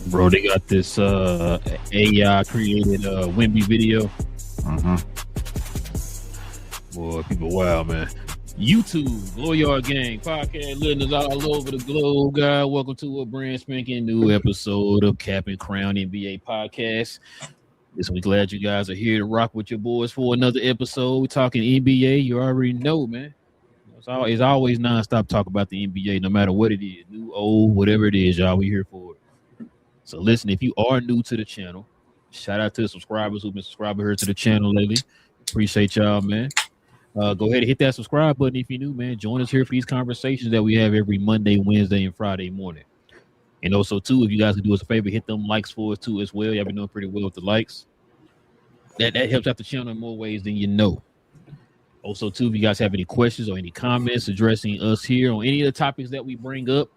Bro, they got this AI created Wimby video. Boy, people wild, man. YouTube, Low Yard Gang podcast, listeners all over the globe, guys. Welcome to a brand spanking new episode of Cap and Crown NBA podcast. Listen, we glad you guys are here to rock with your boys for another episode. We're talking NBA. You already know, man. It's always nonstop talk about the NBA, no matter what it is, new, old, whatever it is, y'all. We here for it. So listen, if you are new to the channel, shout out to the subscribers who've been subscribing here to the channel lately. Appreciate y'all, man. Go ahead and hit that subscribe button if you're new, man. Join us here for these conversations that we have every Monday, Wednesday, and Friday morning. And also, too, if you guys can do us a favor, hit them likes for us, too, as well. Y'all been doing pretty well with the likes. That helps out the channel in more ways than you know. Also, too, if you guys have any questions or any comments addressing us here on any of the topics that we bring up,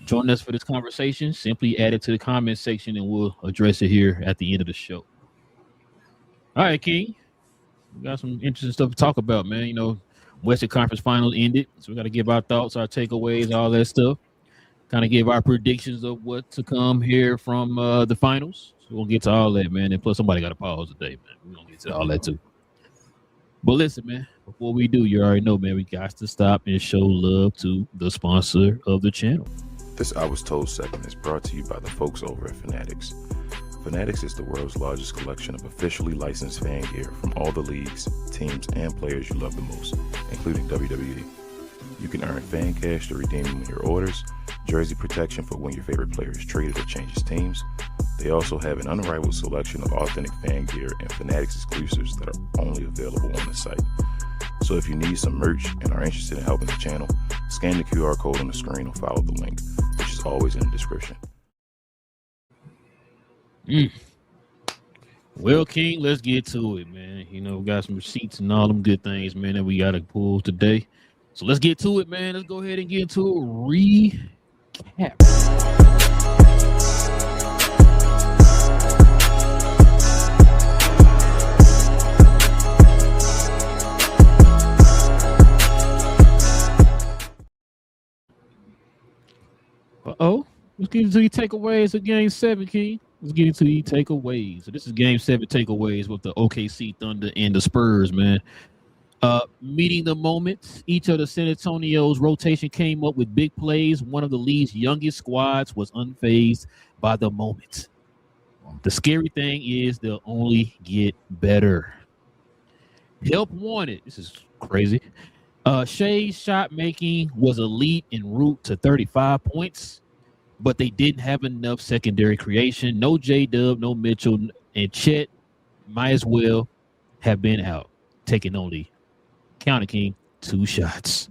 join us for this conversation. Simply add it to the comment section, and we'll address it here at the end of the show. All right, King. We got some interesting stuff to talk about, man. You know, Western Conference Finals ended, so we got to give our thoughts, our takeaways, all that stuff. Kind of give our predictions of what to come here from the finals. So we'll get to all that, man. And plus, somebody got to pause today, man. We're going to get to all that, too. But listen, man, before we do, you already know, man, we got to stop and show love to the sponsor of the channel. This I Was Told segment is brought to you by the folks over at Fanatics. Fanatics is the world's largest collection of officially licensed fan gear from all the leagues, teams, and players you love the most, including WWE. You can earn fan cash to redeem them in your orders, jersey protection for when your favorite player is traded or changes teams. They also have an unrivaled selection of authentic fan gear and Fanatics exclusives that are only available on the site. So if you need some merch and are interested in helping the channel, scan the QR code on the screen or follow the link, which is always in the description. Well, King, let's get to it, man. You know, we got some receipts and all them good things, man, that we got to pull today. So let's get to it, man. Let's go ahead and get into a recap. Let's get into the takeaways of Game 7, King. Let's get into the takeaways. So this is Game 7 takeaways with the OKC Thunder and the Spurs, man. Meeting the moment, each of the San Antonio's rotation came up with big plays. One of the league's youngest squads was unfazed by the moment. The scary thing is they'll only get better. Help wanted. This is crazy. Shea's shot making was elite en route to 35 points, but they didn't have enough secondary creation. No J-Dub, no Mitchell, and Chet might as well have been out, taking only, count it, King, 2 shots.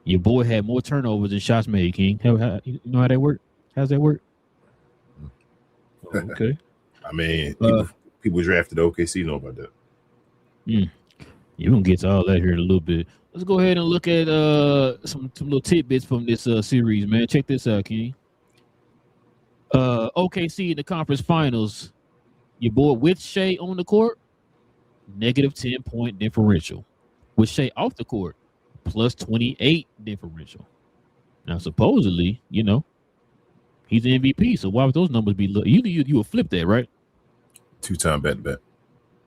Your boy had more turnovers than shots made, King. You know how that work? How's that work? Oh, okay. I mean, people drafted OKC know about that. You're going to get to all that here in a little bit. Let's go ahead and look at some little tidbits from this series, man. Check this out, King. OKC in the conference finals, your boy with Shea on the court, negative 10-point differential. With Shea off the court, plus 28 differential. Now, supposedly, you know, he's the MVP, so why would those numbers be low? You would flip that, right? 2-time back-to-back.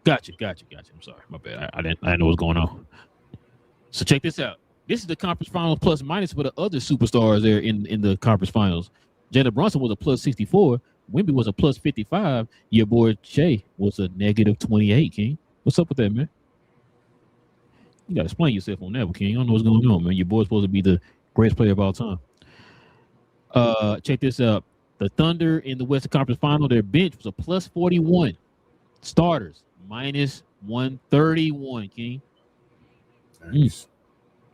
Gotcha. I'm sorry, my bad. I didn't know what's going on. So check this out. This is the conference finals plus minus for the other superstars there in the conference finals. Jalen Brunson was a plus 64. Wemby was a plus 55. Your boy Shea was a negative 28, King. What's up with that, man? You got to explain yourself on that one, King. I don't know what's going on, man. Your boy's supposed to be the greatest player of all time. Check this out. The Thunder in the Western Conference Final, their bench was a plus 41. Starters, minus 131, King. Nice.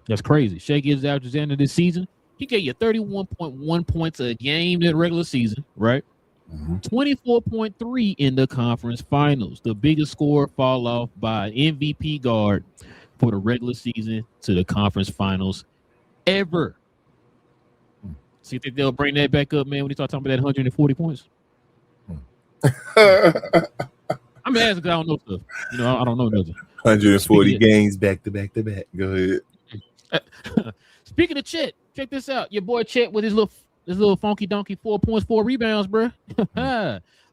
That's crazy. Shea gives Alexander this season. He gave you 31.1 points a game in the regular season, right? 24.3 in the conference finals. The biggest score fall off by an MVP guard for the regular season to the conference finals ever. See if they'll bring that back up, man, when you start talking about that 140 points. I'm asking because I don't know stuff. You know, I don't know nothing. 140 games back to back to back. Go ahead. Speaking of Chet, check this out. Your boy Chet with his little funky donkey 4 points, 4 rebounds, bro.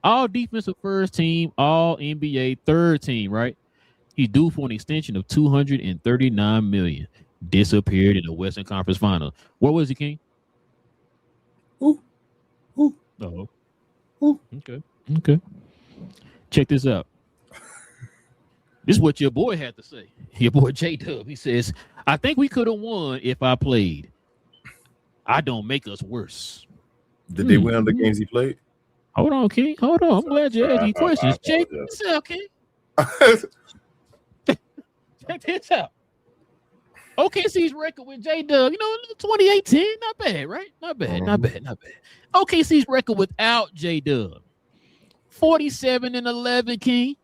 All defensive first team, all NBA third team, right? He's due for an extension of $239 million. Disappeared in the Western Conference Finals. Where was he, King? Ooh. Oh. Ooh. Okay. Check this out. This is what your boy had to say. Your boy J-Dub. He says, I think we could have won if I played. I don't make us worse. Did they win the games he played? Hold on, King. Hold on. I'm glad you're asking questions. Check this out, King. Check this out. OKC's record with J-Dub, 2018, not bad, right? Not bad. OKC's record without J-Dub, 47-11, King.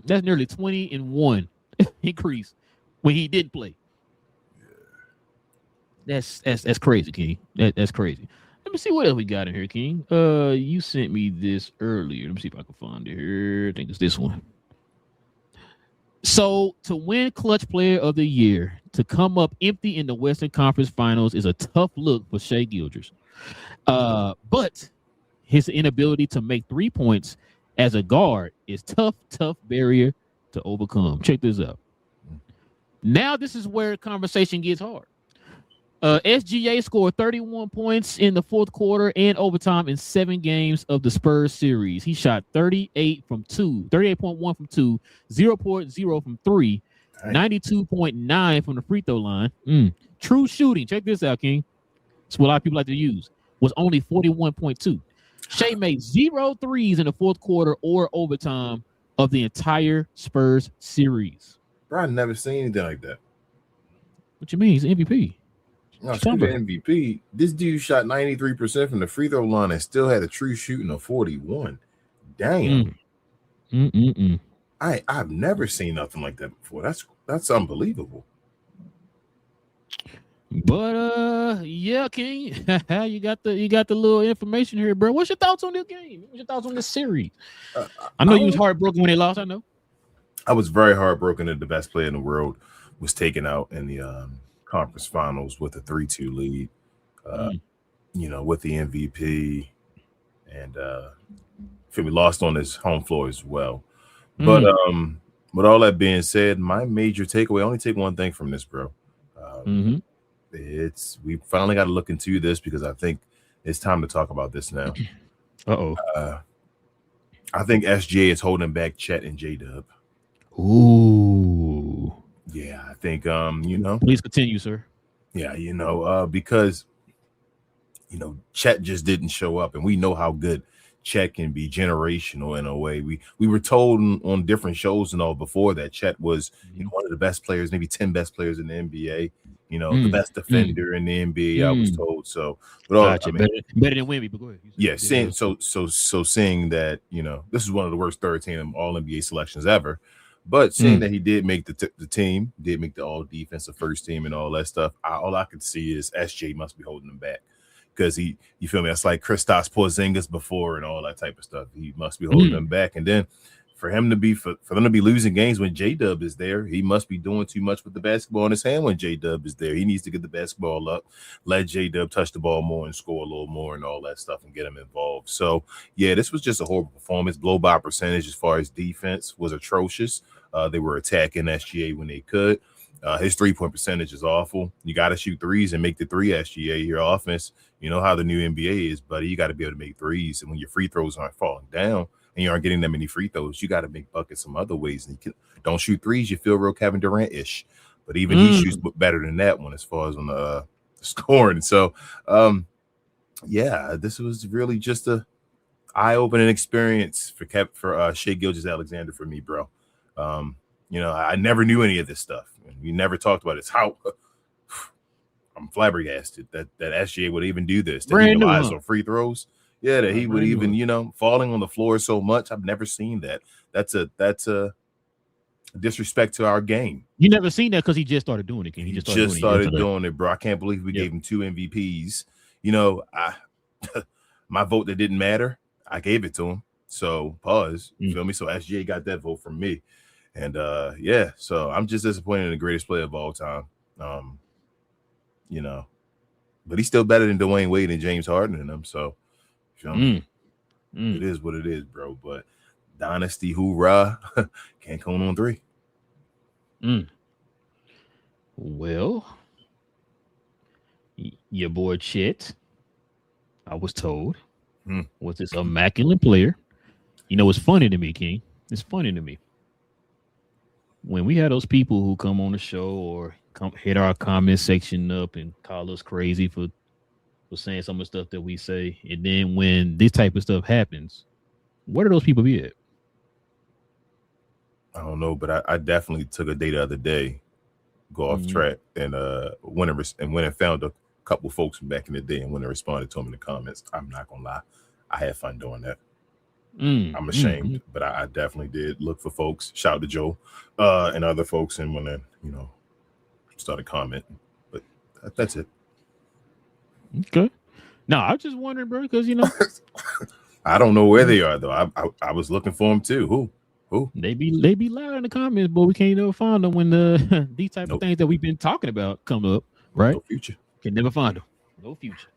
That's nearly 20-1 increase when he didn't play. That's crazy, King. That's crazy. Let me see what else we got in here, King. You sent me this earlier. Let me see if I can find it here. I think it's this one. So to win Clutch Player of the Year, to come up empty in the Western Conference Finals is a tough look for Shai Gilgeous. But his inability to make 3 points as a guard is tough barrier to overcome. Check this out. Now this is where conversation gets hard. SGA scored 31 points in the fourth quarter and overtime in 7 games of the Spurs series. He shot 38.1 from 2, 0.0 from 3, 92.9 from the free throw line. True shooting, check this out, King. It's what a lot of people like to use, was only 41.2. Shai made 0 threes in the fourth quarter or overtime of the entire Spurs series. Bro, I've never seen anything like that. What you mean? He's an MVP. No, MVP. This dude shot 93% from the free throw line and still had a true shooting of 41. Damn. I've never seen nothing like that before. That's unbelievable. But yeah, King, you got the little information here, bro. What's your thoughts on this game? What's your thoughts on this series? I know you was heartbroken when they lost. I know. I was very heartbroken that the best player in the world was taken out in the conference finals with a 3-2 lead, with the MVP, and we lost on his home floor as well. But with all that being said, my major takeaway, I only take one thing from this, bro. We finally got to look into this because I think it's time to talk about this now. I think SGA is holding back Chet and J-Dub. Ooh. Yeah, I think Please continue, sir. Yeah, because Chet just didn't show up, and we know how good Chet can be, generational in a way. We were told on different shows and all before that Chet was one of the best players, maybe 10 best players in the NBA. The best defender in the NBA. I was told so. But gotcha. Better than Wemby. But go ahead. Yeah, seeing that this is one of the worst third team All NBA selections ever. But seeing that he did make the team, did make the all defensive first team and all that stuff, all I could see is SJ must be holding him back because you feel me? That's like Kristaps Porzingis before and all that type of stuff. He must be holding them back, and then for them to be losing games when J-Dub is there, he must be doing too much with the basketball in his hand when J-Dub is there. He needs to get the basketball up, let J-Dub touch the ball more and score a little more and all that stuff and get him involved. So yeah, this was just a horrible performance. Blow by percentage as far as defense was atrocious. They were attacking SGA when they could. His 3-point percentage is awful. You got to shoot threes and make the three, SGA. Your offense, you know how the new NBA is, buddy. You got to be able to make threes. And when your free throws aren't falling down and you aren't getting that many free throws, you got to make buckets some other ways. And don't shoot threes, you feel real Kevin Durant-ish. But even he shoots better than that one as far as on the scoring. So, this was really just a eye-opening experience for Shai Gilgeous-Alexander for me, bro. I never knew any of this stuff. We never talked about it. It's how I'm flabbergasted that SGA would even do this. That he relies on free throws. Yeah, that he would even, falling on the floor so much. I've never seen that. That's a disrespect to our game. You never seen that because he just started doing it. He just started doing it, bro. I can't believe we gave him 2 MVPs. My vote that didn't matter, I gave it to him. So pause. You feel me? So SGA got that vote from me. And yeah, so I'm just disappointed in the greatest player of all time. You know, but he's still better than Dwayne Wade and James Harden and them. So it is what it is, bro. But dynasty hoorah, can't count on 3. Well, your boy Chet, I was told, was this immaculate player. You know, it's funny to me, King. It's funny to me. When we had those people who come on the show or come hit our comment section up and call us crazy for saying some of the stuff that we say, and then when this type of stuff happens, where do those people be at? I don't know, but I definitely took a day the other day, go off track, and went and found a couple folks from back in the day and went and responded to them in the comments. I'm not gonna lie, I had fun doing that. I'm ashamed, but I definitely did look for folks. Shout out to Joe and other folks, and when started commenting. But that's it. Okay. No, I was just wondering, bro, because I don't know where they are though. I was looking for them too. Who? They be loud in the comments, but we can't never find them when these type of things that we've been talking about come up, right? No future. Can never find them. No future.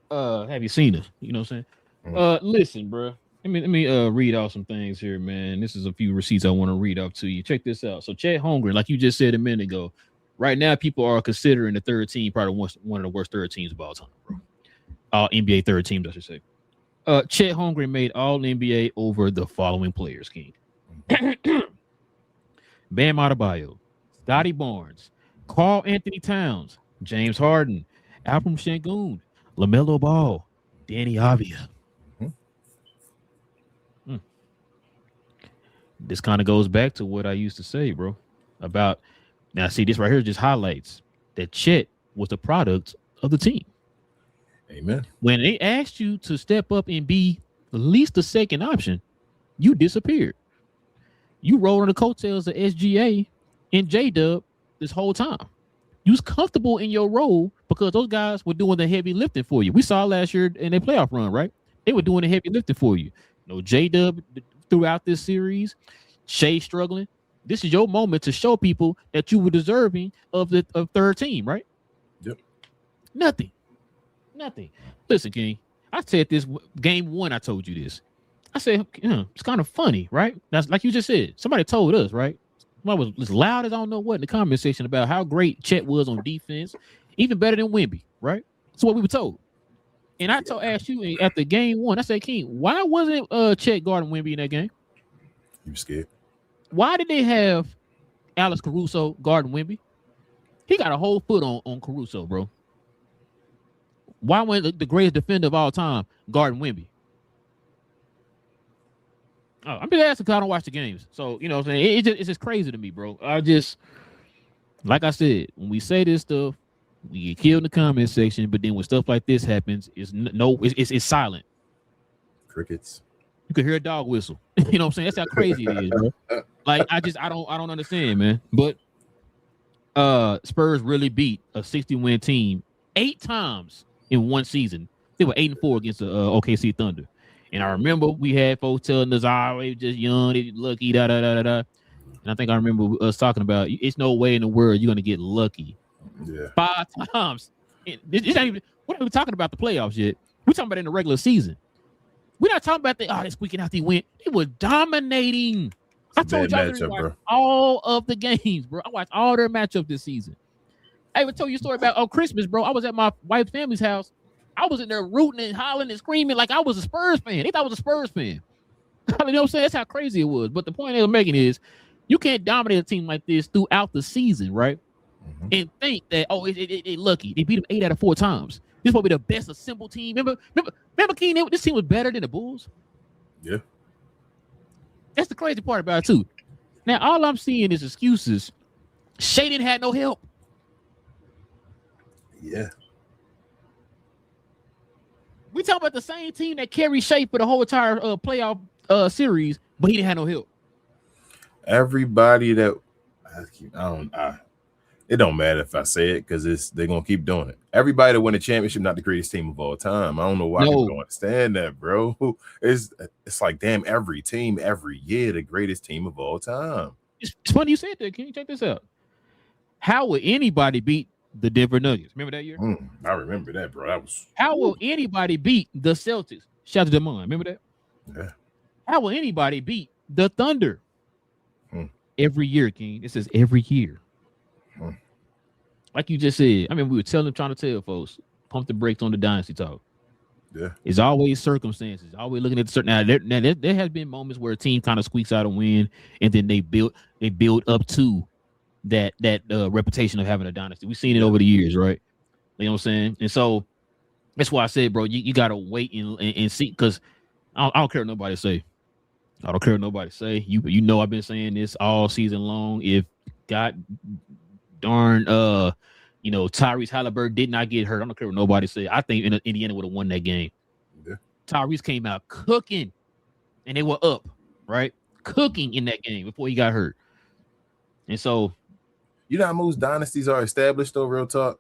Have you seen us? You know what I'm saying? Listen, bro. Let me read out some things here, man. This is a few receipts I want to read off to you. Check this out. So Chet Holmgren, like you just said a minute ago, right now people are considering the third team probably one of the worst third teams of all time, bro. All NBA third teams, I should say. Chet Holmgren made all NBA over the following players, King. Bam Adebayo, Scotty Barnes, Karl Anthony Towns, James Harden, Alfred Sengun, LaMelo Ball, Danny Avdia. This kind of goes back to what I used to say, bro, about now. See, this right here just highlights that Chet was the product of the team. Amen. When they asked you to step up and be at least the second option, you disappeared. You rolled on the coattails of SGA and J-Dub this whole time. You was comfortable in your role because those guys were doing the heavy lifting for you. We saw last year in their playoff run, right? They were doing the heavy lifting for you. J-Dub throughout this series, Shea struggling. This is your moment to show people that you were deserving of third team, right? Yep. Nothing. Listen, King, I said this game 1. I told you this. I said, it's kind of funny, right? That's like you just said. Somebody told us, right? Somebody was as loud as I don't know what in the comment section about how great Chet was on defense, even better than Wemby, right? That's what we were told. And I asked you after game 1, I said, King, why wasn't Chet guarding Wemby in that game? You were scared. Why did they have Alex Caruso guarding Wemby? He got a whole foot on Caruso, bro. Why wasn't the greatest defender of all time guarding Wemby? Oh, I'm just asking because I don't watch the games. So, you know what I'm saying? It's just crazy to me, bro. Like I said, when we say this stuff, we get killed in the comment section, but then when stuff like this happens, it's silent. Crickets. You could hear a dog whistle. You know what I'm saying? That's how crazy it is, bro. Like I don't understand, man. But Spurs really beat a 60-win team 8 times in one season. They were 8-4 against the OKC Thunder. And I remember we had folks telling us, they just young, they lucky, da da da da da. And I think I remember us talking about it's no way in the world you're gonna get lucky. Yeah. 5 times. It's not even, we're not even talking about the playoffs yet. We're talking about in the regular season. We're not talking about they're squeaking out the win. They were dominating. I told y'all to watch all of the games, bro. I watched all their matchups this season. I even told you a story about Christmas, bro. I was at my wife's family's house. I was in there rooting and hollering and screaming like I was a Spurs fan. They thought I was a Spurs fan. You know what I'm saying? That's how crazy it was. But the point they're making is you can't dominate a team like this throughout the season, right? Mm-hmm. And think that, they lucky. They beat them 8 out of 4 times. This is probably the best assembled team. Remember, Keen, this team was better than the Bulls? Yeah. That's the crazy part about it, too. Now, all I'm seeing is excuses. Shea didn't have no help. Yeah. We talking about the same team that carried Shea for the whole entire playoff series, but he didn't have no help. Everybody that it don't matter if I say it because they're gonna keep doing it. Everybody that won the championship, not the greatest team of all time. I don't know why people don't understand that, bro. It's like damn every team every year the greatest team of all time. It's funny you said that. Can you check this out? How will anybody beat the Denver Nuggets? Remember that year? I remember that, bro. That was. How will anybody beat the Celtics? Shout out to Demond. Remember that? Yeah. How will anybody beat the Thunder? Hmm. Every year, King. This is every year. Like you just said. I mean, we were trying to tell folks, pump the brakes on the dynasty talk. Yeah. It's always circumstances. Always looking at the certain. Now there has been moments where a team kind of squeaks out a win, and then they build up to that reputation of having a dynasty. We've seen it over the years, right? You know what I'm saying? And so that's why I said, bro, you gotta wait and see, because I don't care what nobody say. I don't care what nobody say. You know I've been saying this all season long. If God darn Tyrese Halliburton did not get hurt, I don't care what nobody say. I think Indiana would have won that game. Yeah. Tyrese came out cooking, and they were up, right? Cooking in that game before he got hurt. And so, you know how most dynasties are established, though, real talk?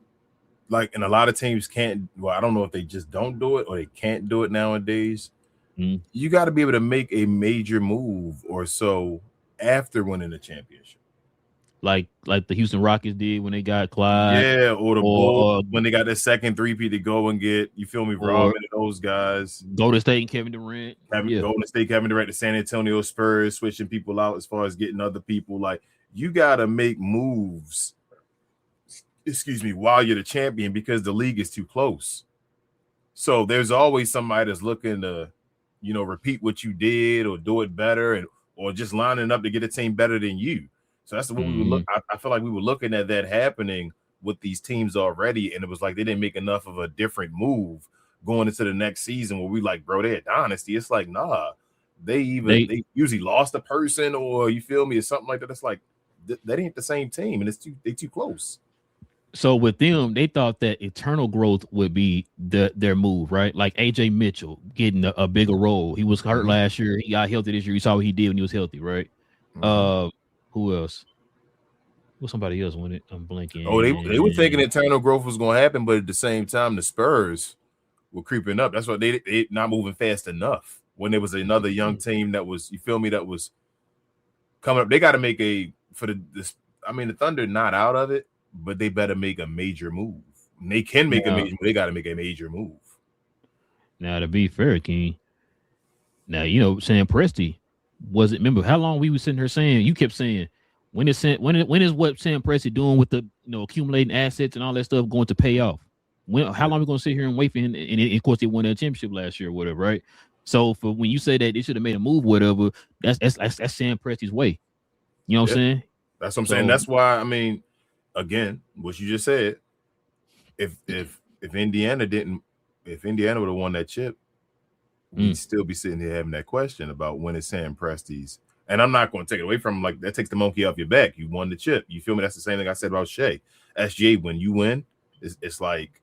Like, and a lot of teams can't. Well, I don't know if they just don't do it or they can't do it nowadays. You got to be able to make a major move or so after winning a championship. Like the Houston Rockets did when they got Clyde. Yeah, or the Bulls when they got their second three-peat to go and get, you feel me, Robin and those guys. Golden State and Kevin Durant. Golden State, Kevin Durant, the San Antonio Spurs, switching people out as far as getting other people. Like, you got to make moves, while you're the champion, because the league is too close. So there's always somebody that's looking to, repeat what you did or do it better, or just lining up to get a team better than you. So that's what we were looking. I feel like we were looking at that happening with these teams already, and it was like they didn't make enough of a different move going into the next season where we like, bro, they're a dynasty. It's like, nah, they usually lost a person, or you feel me, or something like that. It's like that ain't the same team, and they too close. So with them, they thought that eternal growth would be their move, right? Like AJ Mitchell getting a bigger role. He was hurt last year. He got healthy this year. You saw what he did when he was healthy, right? Who else? Well, somebody else won it. I'm blanking. Oh, they were thinking eternal growth was going to happen, but at the same time, the Spurs were creeping up. That's why they not moving fast enough. When there was another young team that was, you feel me, that was coming up. They got to make the Thunder not out of it, but they better make a major move. And they can make a major. They got to make a major move. Now, to be fair, King. Now Sam Presti wasn't. Remember how long we were sitting here saying? You kept saying, when is what Sam Presti doing with the accumulating assets and all that stuff going to pay off? How long are we going to sit here and wait for him? And of course, they won that championship last year or whatever, right? So for when you say that they should have made a move, whatever, that's Sam Presti's way. You know what I'm saying? That's what I'm saying. That's why again, what you just said, if Indiana would have won that chip, we'd still be sitting here having that question about when is Sam Presti's. And I'm not going to take it away from him. Like, that takes the monkey off your back. You won the chip. You feel me? That's the same thing I said about Shea. SGA, when you win, it's like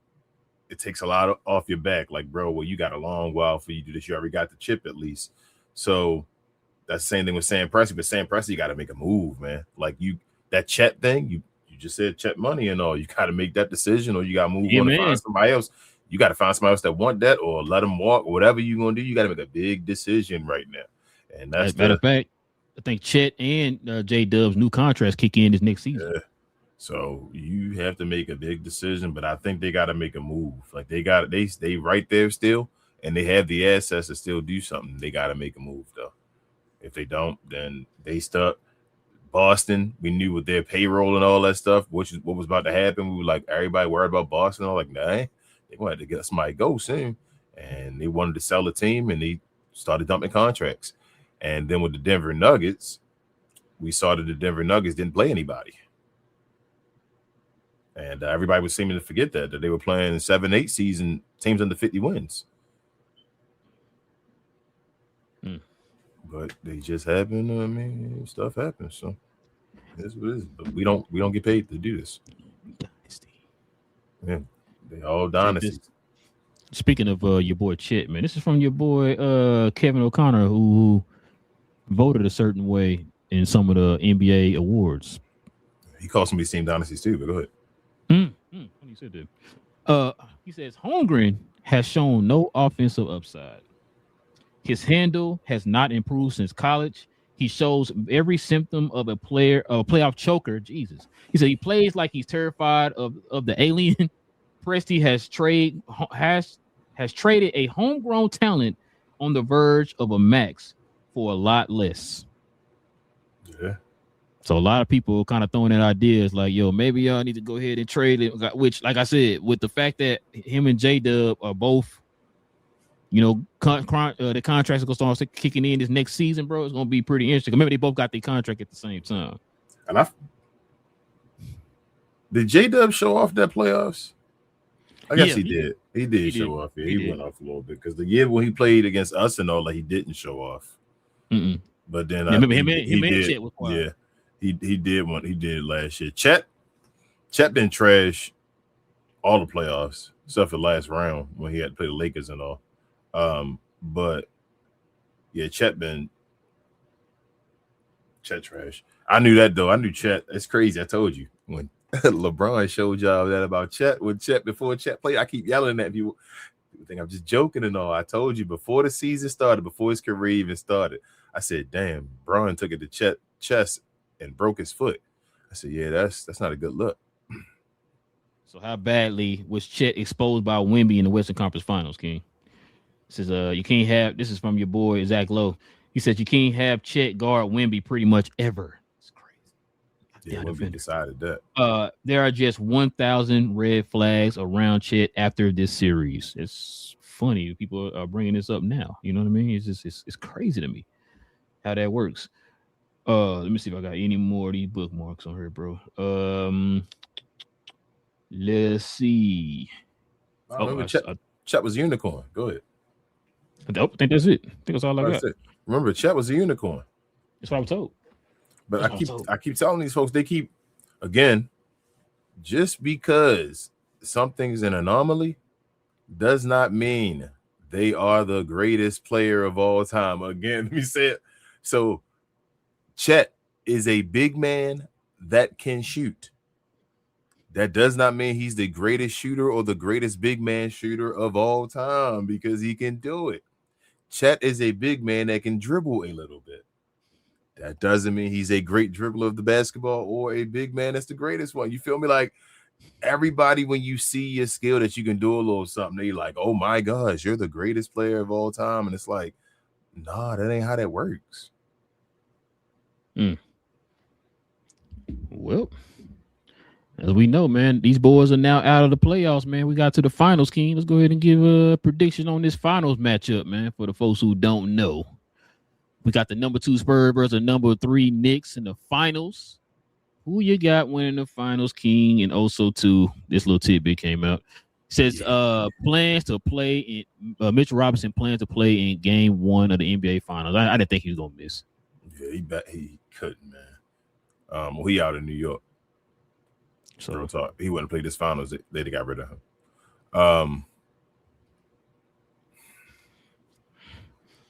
it takes a lot off your back. Like, bro, well, you got a long while for you to do this. You already got the chip at least. So that's the same thing with Sam Presti. But Sam Presti got to make a move, man. Like, that Chet thing, you just said Chet money and all. You got to make that decision, or you got to move on and find somebody else. You got to find somebody else that want that, or let them walk, or whatever you're going to do. You got to make a big decision right now. And that's matter of fact, I think Chet and J-Dub's new contracts kick in this next season. Yeah. So you have to make a big decision, but I think they got to make a move. Like, they right there still, and they have the assets to still do something. They got to make a move, though. If they don't, then they stuck. Boston, we knew with their payroll and all that stuff, what was about to happen. We were like, everybody worried about Boston. I'm like, nah, they're going to have to get somebody go soon. And they wanted to sell the team, and they started dumping contracts. And then with the Denver Nuggets, we saw that the Denver Nuggets didn't play anybody. And everybody was seeming to forget that they were playing 7-8 season teams under 50 wins. But they just happen. Stuff happens. So that's what it is. But we don't get paid to do this. Dynasty. Yeah, they all dynasties. Speaking of your boy Chet, man, this is from your boy Kevin O'Connor, who voted a certain way in some of the NBA awards. He calls some of these team dynasties too, but go ahead. He said that. He says Holmgren has shown no offensive upside. His handle has not improved since college. He shows every symptom of a playoff choker. Jesus. He said he plays like he's terrified of the alien. Presti has traded a homegrown talent on the verge of a max for a lot less. Yeah. So a lot of people kind of throwing in ideas like, yo, maybe y'all need to go ahead and trade it. Which, like I said, with the fact that him and J-Dub are both, the contracts are going to start kicking in this next season, bro. It's going to be pretty interesting. Maybe they both got their contract at the same time. And did J-Dub show off that playoffs? I guess he did. He did show off. Yeah, he went off a little bit because the year when he played against us and all that, he didn't show off. Mm-mm. But then he did. Chet was wild. Yeah, he did one. He did last year. Chet been trash all the playoffs except for the last round when he had to play the Lakers and all. But yeah, Chet trash. I knew that though. I knew Chet. It's crazy. I told you when LeBron showed y'all that about Chet. With Chet before Chet played, I keep yelling at people. People think I'm just joking and all. I told you before the season started, before his career even started, I said, "Damn, Bron took it to Chet's chest and broke his foot." I said, "Yeah, that's not a good look." So how badly was Chet exposed by Wemby in the Western Conference Finals, King? This is you can't have. This is from your boy Zach Lowe. He said you can't have Chet guard Wemby pretty much ever. It's crazy. Yeah, Wemby decided that. There are just 1,000 red flags around Chet after this series. It's funny people are bringing this up now. You know what I mean? It's just it's crazy to me how that works. Let me see if I got any more of these bookmarks on here, bro. Let's see. Chet was a unicorn. Go ahead. I think that's it. I think that's all I got. Remember, Chet was a unicorn. That's what I was told. But I keep telling these folks, they keep, again, just because something's an anomaly does not mean they are the greatest player of all time. Again, let me say it. So Chet is a big man that can shoot. That does not mean he's the greatest shooter or the greatest big man shooter of all time because he can do it. Chet is a big man that can dribble a little bit. That doesn't mean he's a great dribbler of the basketball or a big man that's the greatest one. You feel me? Like everybody, when you see your skill that you can do a little something, they're like, oh my gosh, you're the greatest player of all time. And it's like, nah, that ain't how that works. Well, as we know, man, these boys are now out of the playoffs, man. We got to the finals, King. Let's go ahead and give a prediction on this finals matchup, man, for the folks who don't know. We got the number 2 Spurs versus the number 3 Knicks in the finals. Who you got winning the finals, King? And also, too, this little tidbit came out. It says plans to play in Mitchell Robinson plans to play in game 1 of the NBA finals. I didn't think he was going to miss. Yeah, he couldn't, man. Well, he out in New York. So he wouldn't play this finals. They got rid of him. I'm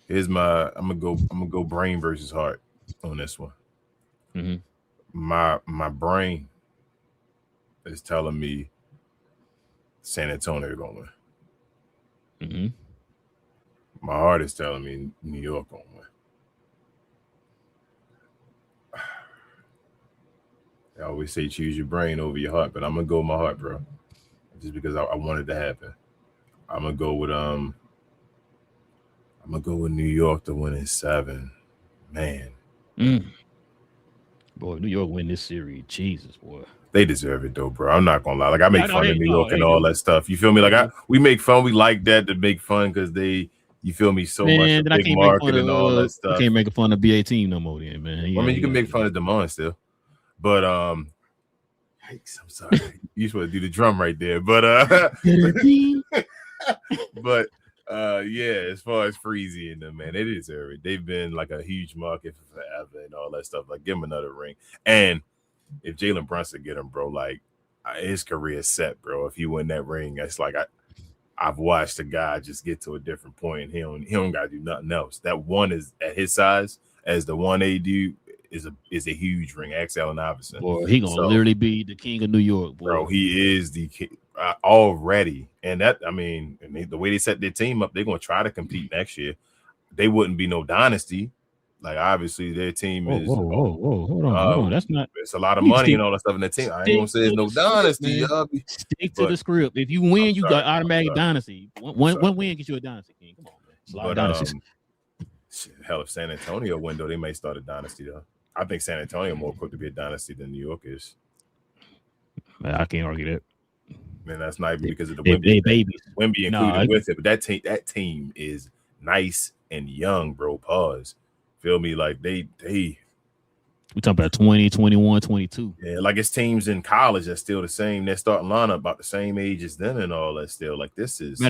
gonna go brain versus heart on this one. Mm-hmm. My brain is telling me San Antonio gonna win. Mm-hmm. My heart is telling me New York gonna win. I always say choose your brain over your heart, but I'm gonna go with my heart, bro. Just because I want it to happen. I'm gonna go with New York to win in 7. Man. Boy, New York win this series. Jesus, boy. They deserve it though, bro. I'm not gonna lie. Like I make fun of New York and all that stuff. You feel me? Like we make fun. We like that to make fun because you feel me so much big market and all that stuff. I can't make fun of BA team no more, then, man. I mean, you can make fun of Damon still. But yikes, I'm sorry. You supposed to do the drum right there. But yeah, as far as Freezy and them, man, they deserve it. They've been like a huge market for forever and all that stuff. Like, give him another ring. And if Jalen Brunson get him, bro, like his career is set, bro. If he win that ring, it's like I've watched a guy just get to a different point and he don't gotta do nothing else. That one is at his size as the 1A dude. Is a huge ring. Ask Allen Iverson. Boy, he gonna literally be the king of New York, boy. Bro. He is the king already, and that the way they set their team up, they're gonna try to compete next year. They wouldn't be no dynasty, Like obviously their team Whoa, is. whoa, whoa, whoa! Hold on. That's not. It's a lot of You need to money stick, and all that stuff in the team. I ain't gonna stick say it's to no the script, dynasty, man. y'all. Stick to But the script. If you I'm win, you got sorry. automatic dynasty. One win gets you a dynasty. King. Come on, man. It's a lot of dynasties. Hell, if San Antonio win though, they may start a dynasty though. I think San Antonio more quick to be a dynasty than New York is. Man, I can't argue that. Man, that's not even because of the They Wemby. babies. Wemby included with it, but that team is nice and young, bro. Pause. Feel me? Like they we talking about 20, 21, 22. Yeah, like it's teams in college that's still the same. They're starting lineup about the same age as them and all that still. Like this is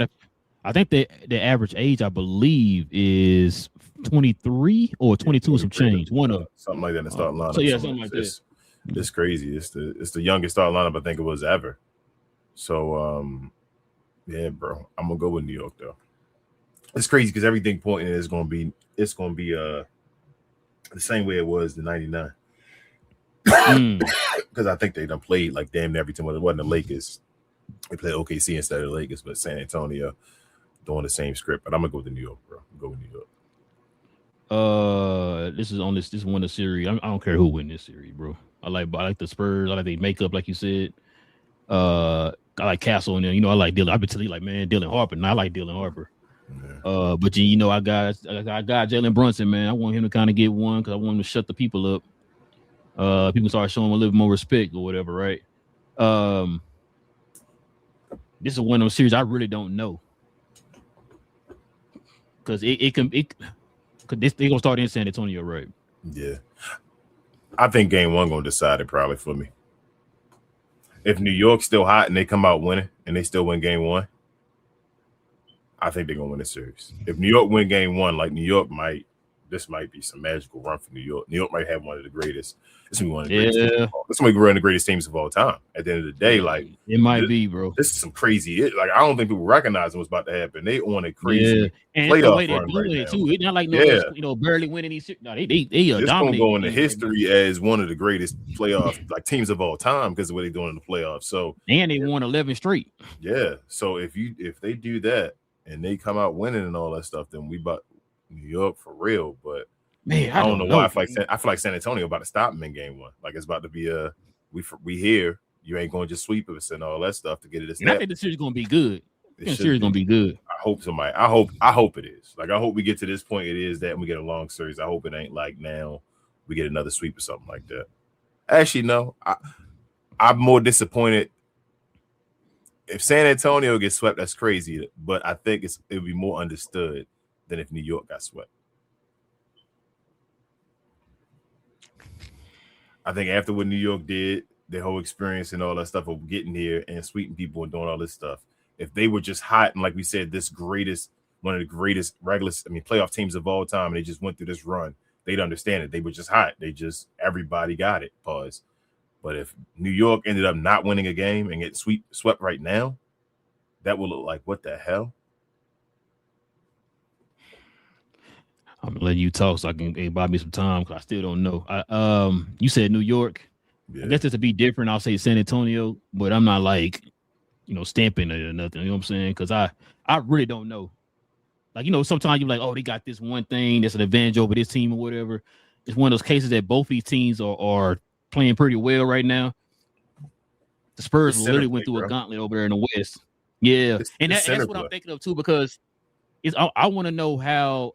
I think the average age, I believe, is 23 or 22 some change. One of something like that in the starting lineup. So yeah, something like that. It's crazy. It's the youngest starting lineup I think it was ever. So yeah, bro. I'm gonna go with New York though. It's crazy because everything pointing is gonna be the same way it was in '99. Because I think they done played like damn near every team. It wasn't the Lakers. They played OKC instead of the Lakers, but San Antonio doing the same script. But I'm gonna go with New York, bro. Go with New York. This is one of the series. I don't care who win this series, bro. I like the Spurs. I like their makeup, like you said. I like Castle and then I like Dylan. I've been telling you like, man, Dylan Harper. And I like Dylan Harper. Yeah. But I got Jalen Brunson, man. I want him to kind of get one because I want him to shut the people up. People start showing him a little more respect or whatever, right? This is one of those series I really don't know because they're gonna start in San Antonio, right? Yeah, I think game one gonna decide it probably for me. If New York's still hot and they come out winning and they still win game one, I think they're gonna win the series. If New York win game one, like this might be some magical run for New York. New York might have one of the greatest. This is one of the greatest. This might be one of the greatest teams of all time. At the end of the day, like it might be, bro. This is some crazy. Like I don't think people recognize what's about to happen. They on a crazy and playoff the way run they're doing right it too. It's not like barely winning these. No, they this gonna go into history as one of the greatest playoff teams of all time because of what they're doing in the playoffs. So and they won 11 straight. Yeah. So if they do that and they come out winning and all that stuff, then we bought New York for real. But man, I don't know why. I feel like San Antonio about to stop them in game one. Like it's about to be we here. You ain't going to just sweep us and all that stuff to get it. I think the series gonna be good. The series gonna be good. I hope somebody. I hope it is. Like I hope we get to this point. It is that and we get a long series. I hope it ain't like now we get another sweep or something like that. Actually, no. I'm more disappointed if San Antonio gets swept. That's crazy, but I think it'll be more understood than if New York got swept. I think after what New York did, their whole experience and all that stuff of getting here and sweeping people and doing all this stuff, if they were just hot and like we said, one of the greatest playoff teams of all time, and they just went through this run, they'd understand it. They were just hot. Everybody got it. Pause. But if New York ended up not winning a game and get swept right now, that would look like what the hell? I'm gonna let you talk so I can buy me some time because I still don't know. You said New York. Yeah. I guess this would be different. I'll say San Antonio, but I'm not like, stamping it or nothing. You know what I'm saying? Because I really don't know. Like, sometimes you're like, oh, they got this one thing that's an advantage over this team or whatever. It's one of those cases that both these teams are playing pretty well right now. The Spurs literally went through a gauntlet over there in the West. Yeah, that's what I'm thinking of too because I want to know how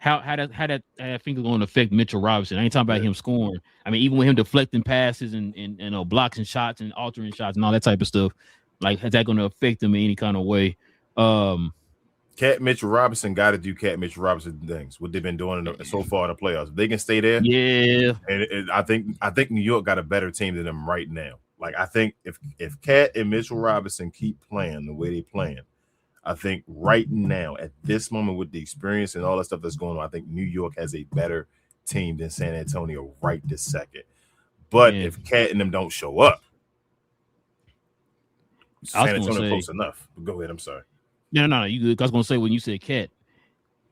that thing is going to affect Mitchell Robinson. I ain't talking about him scoring. I mean, even with him deflecting passes and blocking shots and altering shots and all that type of stuff, like is that going to affect him in any kind of way? Cat Mitchell Robinson got to do Cat Mitchell Robinson things. What they've been doing so far in the playoffs, if they can stay there. Yeah, and I think New York got a better team than them right now. Like I think if Cat and Mitchell Robinson keep playing the way they playing, I think right now at this moment with the experience and all that stuff that's going on, I think New York has a better team than San Antonio right this second. But if Cat and them don't show up, San Antonio close enough. But go ahead. I'm sorry. No, you good. I was going to say when you said Cat,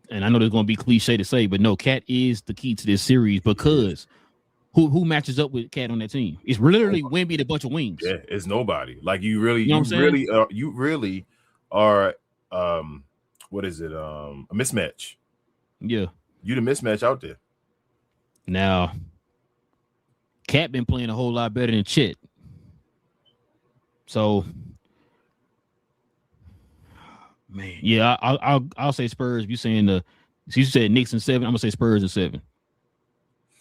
and I know there's going to be cliche to say, but no, Cat is the key to this series because who matches up with Cat on that team? It's literally Wemby a bunch of wings. Yeah, it's nobody. Like you really are what is it? A mismatch. Yeah. You the mismatch out there. Now, Cat been playing a whole lot better than Chet. So, man, yeah, I'll say Spurs. You saying you said Knicks in 7. I'm gonna say Spurs in 7.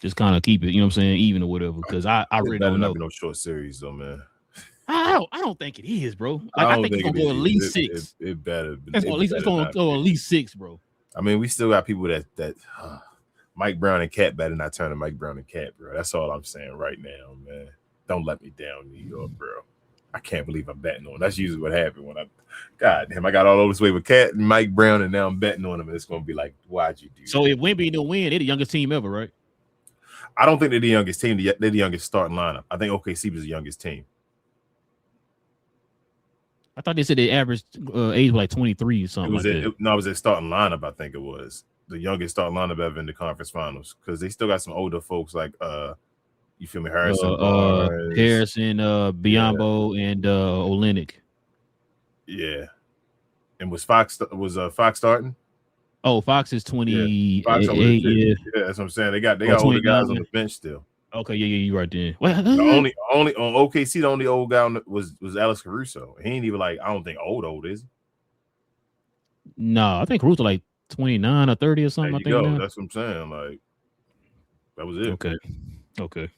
Just kind of keep it, you know what I'm saying, even or whatever. Because I really don't know. Not be no short series though, man. I don't think it is, bro. Like I think it's gonna go at least 6. It better. It's gonna go at least 6, bro. I mean, we still got people that Mike Brown and Cat better not turn to Mike Brown and Cat, bro. That's all I'm saying right now, man. Don't let me down, New York, bro. I can't believe I'm betting on. That's usually what happened when God damn, I got all this way with Cat and Mike Brown, and now I'm betting on him, and it's gonna be like, why'd you do? So if Wemby don't win, they're the youngest team ever, right? I don't think they're the youngest team. They're the youngest starting lineup. I think OKC was the youngest team. I thought they said they averaged age was like 23 or something. It was their starting lineup. I think it was the youngest starting lineup ever in the conference finals because they still got some older folks like you feel me, Harrison, Biyombo, and Olynyk. Yeah, and was Fox starting? Oh, Fox is 28. Yeah, that's what I'm saying. They got older guys on the bench still. Okay, yeah, you're right there. Well, the only on OKC, the only old guy was Alex Caruso. He ain't even like I don't think old is he? No, I think Caruso like 29 or 30 or something. There you go. That's what I'm saying. Like that was it. Okay.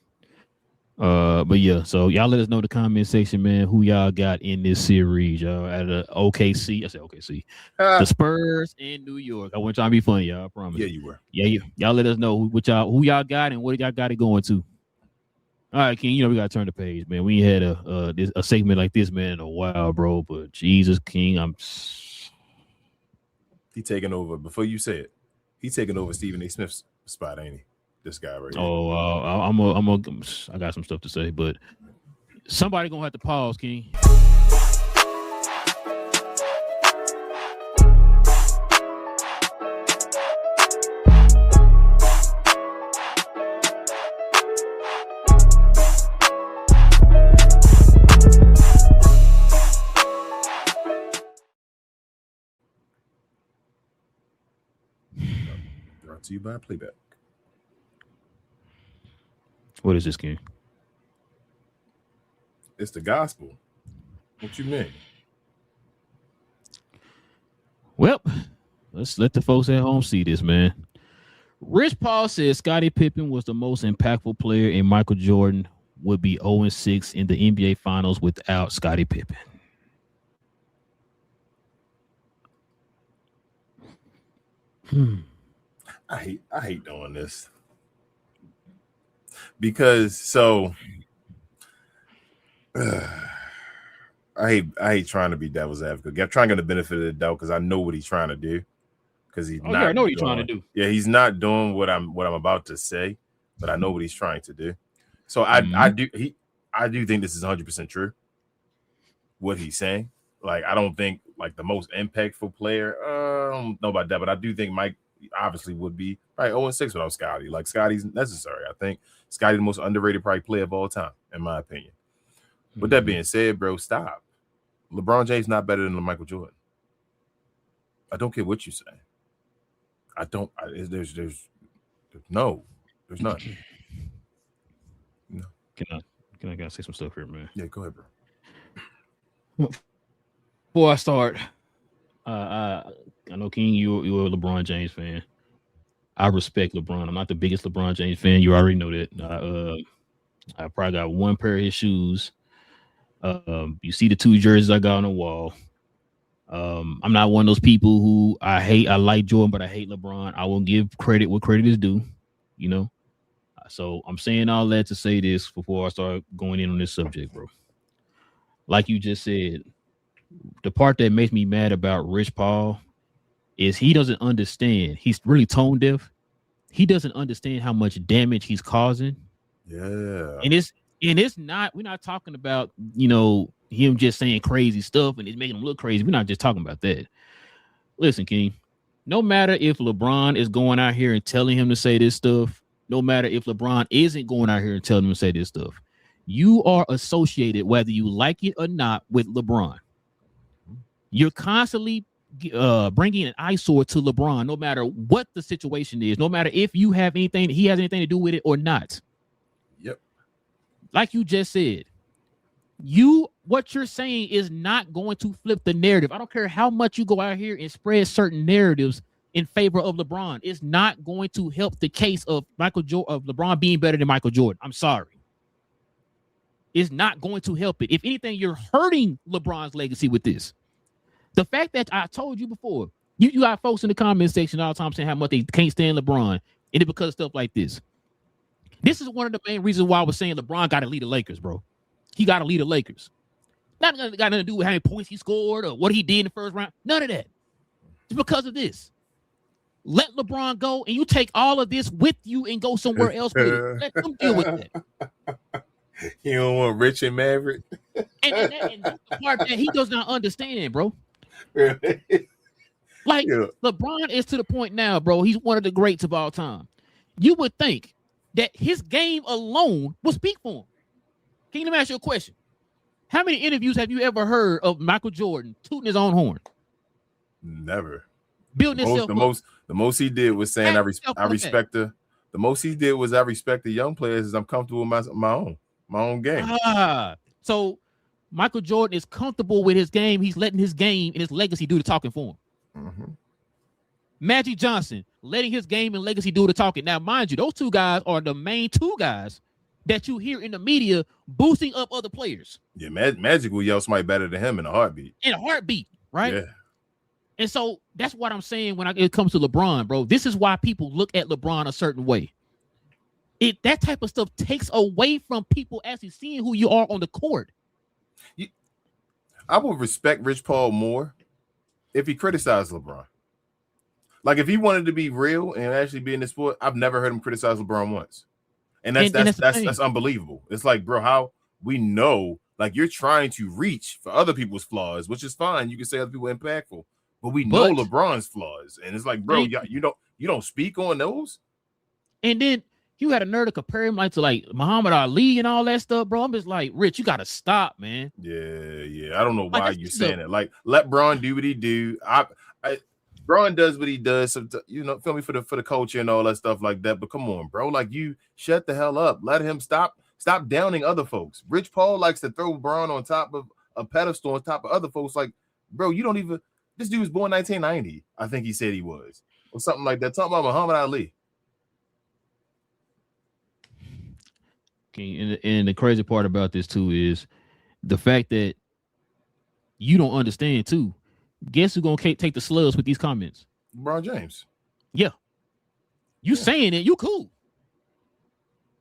But yeah, so y'all let us know in the comment section, man, who y'all got in this series, y'all. At OKC, I said OKC, the Spurs in New York. I want y'all to be funny, y'all. I promise. Yeah, you were. Yeah, y'all let us know who y'all got and what y'all got it going to. All right, King. You know we gotta turn the page, man. We ain't had a segment like this, man, in a while, bro. But Jesus, King, he taking over. Before you say it, he taking over Stephen A. Smith's spot, ain't he? This guy right here. I got some stuff to say, but somebody gonna have to pause, King. Brought to you by Playback. What is this, King? It's the gospel. What you mean? Well, let's let the folks at home see this, man. Rich Paul says Scottie Pippen was the most impactful player, and Michael Jordan would be 0-6 in the NBA Finals without Scottie Pippen. I hate doing this. Because I hate trying to be devil's advocate. I'm trying to get the benefit of the doubt because I know what he's trying to do. Because he's not. I know what he's trying to do. Yeah, he's not doing what I'm about to say, but I know what he's trying to do. So I do think this is 100% true. What he's saying, like I don't think like the most impactful player. I don't know about that, but I do think Mike obviously would be probably 0-6 without Scottie. Like Scottie's necessary. I think Scottie the most underrated probably player of all time, in my opinion. With that being said, bro, stop. LeBron James not better than Michael Jordan. I don't care what you say. There's none. No. Can I gotta say some stuff here, man? Yeah, go ahead, bro. Before I start, I know King, you're a LeBron James fan. I respect LeBron. I'm not the biggest LeBron James fan. You already know that. I probably got one pair of his shoes. You see the 2 jerseys I got on the wall. I'm not one of those people who I like Jordan, but I hate LeBron. I will give credit where credit is due, you know. So I'm saying all that to say this before I start going in on this subject, bro. Like you just said, the part that makes me mad about Rich Paul is he doesn't understand. He's really tone deaf. He doesn't understand how much damage he's causing. Yeah. And it's not, we're not talking about, you know, him just saying crazy stuff and it's making him look crazy. We're not just talking about that. Listen, King, no matter if LeBron is going out here and telling him to say this stuff, no matter if LeBron isn't going out here and telling him to say this stuff, you are associated, whether you like it or not, with LeBron. You're constantly bringing an eyesore to LeBron, no matter what the situation is, no matter if you have anything, he has anything to do with it or not. Yep. Like you just said, what you're saying is not going to flip the narrative. I don't care how much you go out here and spread certain narratives in favor of LeBron. It's not going to help the case of LeBron being better than Michael Jordan. I'm sorry. It's not going to help it. If anything, you're hurting LeBron's legacy with this. The fact that I told you before, you got folks in the comment section all the time saying how much they can't stand LeBron, and it's because of stuff like this. This is one of the main reasons why I was saying LeBron got to lead the Lakers, bro. He got to lead the Lakers. Not got nothing to do with how many points he scored or what he did in the first round. None of that. It's because of this. Let LeBron go, and you take all of this with you and go somewhere else with it. Let them deal with that. You don't want Rich and Maverick? And that's the part that he does not understand, bro. Really? Like, LeBron is to the point now, bro. He's one of the greats of all time. You would think that his game alone will speak for him. Can you let me ask you a question? How many interviews have you ever heard of Michael Jordan tooting his own horn? Never. Building himself up. The most he did was saying I respect the most he did was I respect the young players as I'm comfortable with my own game. So Michael Jordan is comfortable with his game. He's letting his game and his legacy do the talking for him. Mm-hmm. Magic Johnson letting his game and legacy do the talking. Now, mind you, those two guys are the main two guys that you hear in the media boosting up other players. Yeah, Magic will yell somebody better than him in a heartbeat. In a heartbeat, right? Yeah. And so that's what I'm saying when it comes to LeBron, bro. This is why people look at LeBron a certain way. That type of stuff takes away from people actually seeing who you are on the court. I would respect Rich Paul more if he criticized LeBron. Like if he wanted to be real and actually be in the sport, I've never heard him criticize LeBron once. And that's unbelievable. It's like, bro, how we know like you're trying to reach for other people's flaws, which is fine. You can say other people are impactful, but we know LeBron's flaws. And it's like, bro, you don't speak on those. And then you had a nerve to compare him to Muhammad Ali and all that stuff, bro. I'm just like, Rich, you gotta stop, man. Yeah. I don't know why you're saying it. Like, let Bron do what he do. Bron does what he does. So, feel me for the culture and all that stuff like that. But come on, bro. Like, you shut the hell up. Let him stop downing other folks. Rich Paul likes to throw Bron on top of a pedestal on top of other folks. Like, bro, you don't even. This dude was born 1990. I think he said he was, or something like that. Talking about Muhammad Ali. And the crazy part about this too is the fact that you don't understand too. Guess who's gonna take the slugs with these comments? LeBron James. Yeah, saying it, you cool.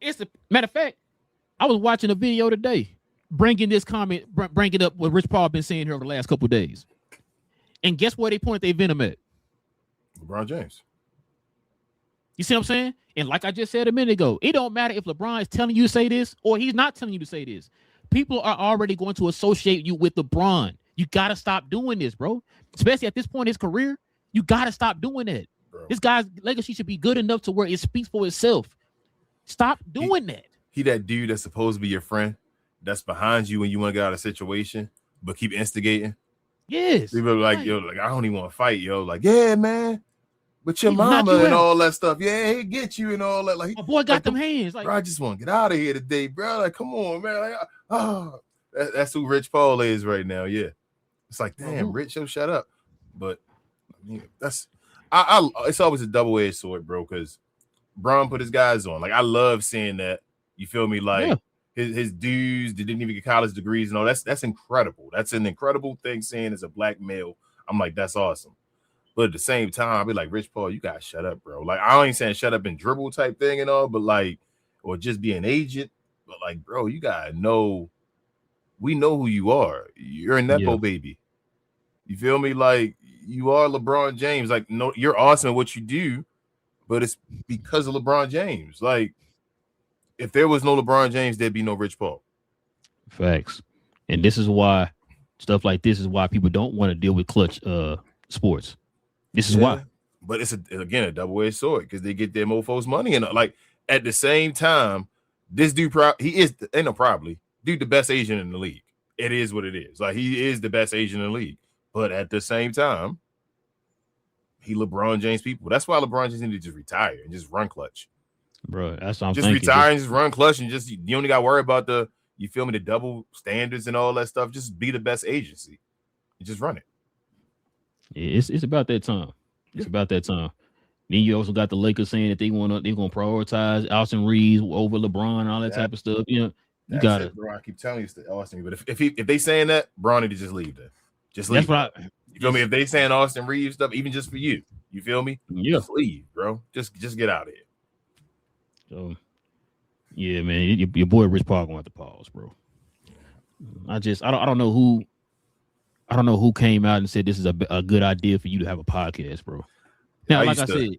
It's the matter of fact. I was watching a video today, bringing this comment, bringing up what Rich Paul been saying here over the last couple of days, and guess where they point their venom at? LeBron James. You see what I'm saying? And like I just said a minute ago, it don't matter if LeBron is telling you to say this or he's not telling you to say this. People are already going to associate you with LeBron. You got to stop doing this, bro. Especially at this point in his career, you got to stop doing that. Bro. This guy's legacy should be good enough to where it speaks for itself. Stop doing that. He that dude that's supposed to be your friend, that's behind you when you want to get out of a situation, but keep instigating. Yes. People like, right. Yo, like, I don't even want to fight, yo. Like, yeah, man. But your mama and all that stuff. Yeah, he get you and all that. Like, my boy got them hands. Like, bro, I just want to get out of here today, bro. Like, come on, man. Like, that's who Rich Paul is right now. Yeah. It's like, damn, Rich, yo, shut up. But I mean, it's always a double-edged sword, bro, because Bron put his guys on. Like, I love seeing that. You feel me? Like his dudes that didn't even get college degrees and all. That's incredible. That's an incredible thing saying as a black male. I'm like, that's awesome. But at the same time, I'll be like, Rich Paul, you gotta shut up, bro. Like, I ain't saying shut up and dribble type thing and all, but like, or just be an agent. But like, bro, you gotta know. We know who you are. You're a Nepo baby. You feel me? Like, you are LeBron James. Like, no, you're awesome at what you do, but it's because of LeBron James. Like, if there was no LeBron James, there'd be no Rich Paul. Facts. And this is why stuff like this is why people don't want to deal with clutch sports. This is why. But it's again a double-edged sword because they get their mofos money and like at the same time, this dude probably the best agent in the league. It is what it is. Like, he is the best agent in the league. But at the same time, he LeBron James people. That's why LeBron James need to just retire and just run clutch. Bro, that's what I'm just thinking. Retire and just run clutch and just you only got to worry about the double standards and all that stuff. Just be the best agency. You just run it. It's about that time. It's about that time. Then you also got the Lakers saying that they're gonna prioritize Austin Reeves over LeBron and all that type of stuff. You know, you gotta. Bro, I keep telling you it's the Austin Reeves, but if they saying that, Bron need to just leave. Then just leave. That's what you feel me. If they saying Austin Reeves stuff, even just for you feel me? Yeah, just leave, bro. Just get out of here. So, yeah, man, your boy Rich Paul gonna have to pause, bro. I don't know who came out and said this is a good idea for you to have a podcast, bro. Now, like I said,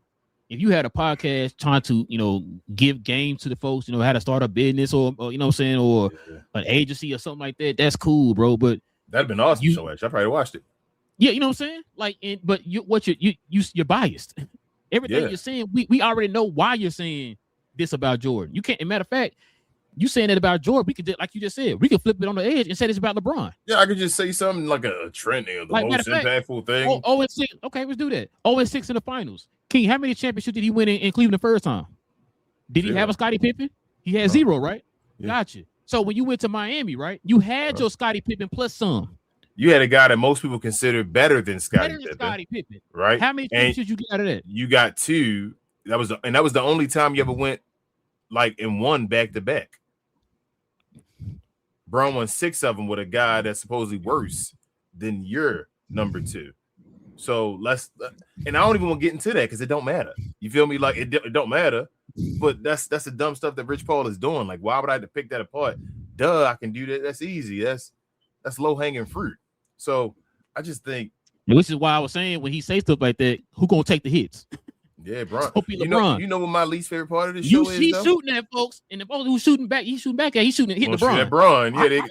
if you had a podcast trying to, give game to the folks, how to start a business or you know what I'm saying, or an agency or something like that, that's cool, bro. But that'd been awesome. So much. I probably watched it. Yeah, you know what I'm saying? Like, but you're biased. Everything you're saying, we already know why you're saying this about Jordan. You can't. As a matter of fact, you saying that about Jordan, we could, like you just said, we could flip it on the edge and say this about LeBron. Yeah, I could just say something like a trending or the most impactful thing. 0-6. Okay, let's do that. 0-6 in the finals. King, how many championships did he win in Cleveland the first time? Did he have a Scottie Pippen? He had 0, right? Yeah. Gotcha. So when you went to Miami, right, you had your Scottie Pippen plus some. You had a guy that most people consider better than Scottie Pippen, right? How many championships you got out of that? You got 2. That was the only time you ever went like in one back to back. Bron won 6 of them with a guy that's supposedly worse than your number 2. So and I don't even want to get into that because it don't matter. You feel me? Like it don't matter. But that's the dumb stuff that Rich Paul is doing. Like, why would I have to pick that apart? Duh, I can do that. That's easy. That's low hanging fruit. So I just think, which is why I was saying when he say stuff like that, who gonna take the hits? Yeah, bro. You know what my least favorite part of this show is? He's shooting at folks, and the folks who's shooting back, hitting LeBron. At Bron. Yeah,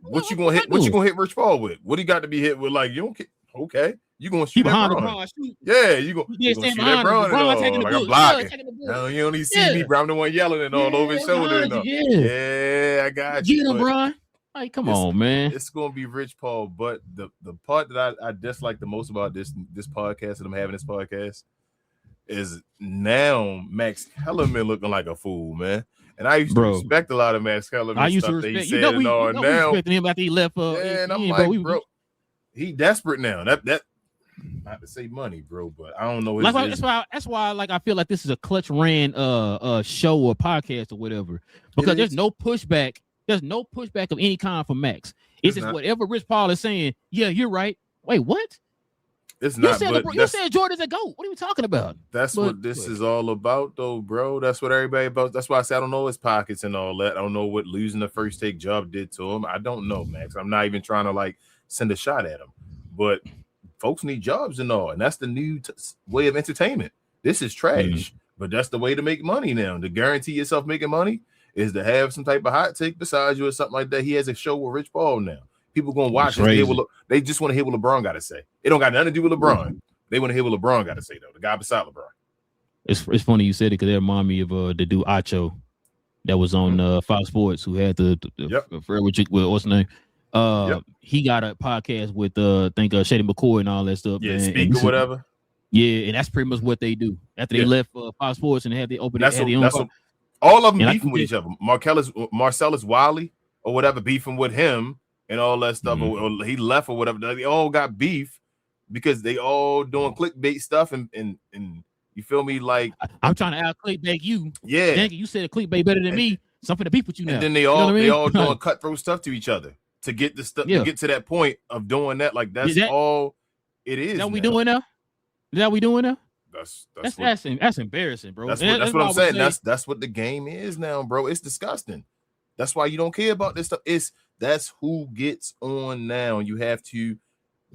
what you gonna hit? What you gonna hit Rich Paul with? What he got to be hit with? Like, you don't care. Okay, you gonna shoot at Bron? Yeah, you gonna shoot at Bron. Like I'm blocking. No, you don't even see me, bro. I'm the one yelling and all over his shoulder. Yeah, I got you. Get him, Bron. Like, come on, man. It's gonna be Rich Paul, but the part that I dislike the most about this podcast that I'm having this podcast is now Max Kellerman looking like a fool, man. And I used to respect a lot of Max Kellerman. I used to respect. We respected him after he left. And I'm like, bro, he desperate now. That not to say money, bro, but I don't know. That's why like I feel like this is a clutch ran show or podcast or whatever, because there's no pushback. There's no pushback of any kind from Max. It's just whatever Rich Paul is saying. Yeah, you're right. Wait, what? It's not. You said Jordan's a GOAT. What are you talking about? That's what this is all about, though, bro. That's what everybody about. That's why I say I don't know his pockets and all that. I don't know what losing the first take job did to him. I don't know, Max. I'm not even trying to like send a shot at him. But folks need jobs and all, and that's the new way of entertainment. This is trash, but that's the way to make money now. To guarantee yourself making money is to have some type of hot take beside you or something like that. He has a show with Rich Paul now. People gonna watch it. They just want to hear what LeBron got to say. It don't got nothing to do with LeBron. They want to hear what LeBron got to say, though. The guy beside LeBron. It's funny you said it because they remind me of the dude Acho that was on Fox Sports who had the what's his name? He got a podcast with I think Shady McCoy and all that stuff. Yeah, Speak or whatever. Yeah, and that's pretty much what they do after they left Fox Sports and had the open. All of them beefing with each other. Marcellus Wiley or whatever beefing with him and all that stuff. Or he left or whatever. They all got beef because they all doing clickbait stuff and you feel me? Like I'm trying to out clickbait you. Yeah, dang it, you said clickbait better than me. Something to beef with you now. And then they all doing cutthroat stuff to each other to get the stuff to get to that point of doing that. Like that's all it is. Is that what we doing now? Is that what we doing now? That's embarrassing, bro. That's what I'm saying. That's what the game is now, bro. It's disgusting. That's why you don't care about this stuff. That's who gets on now. You have to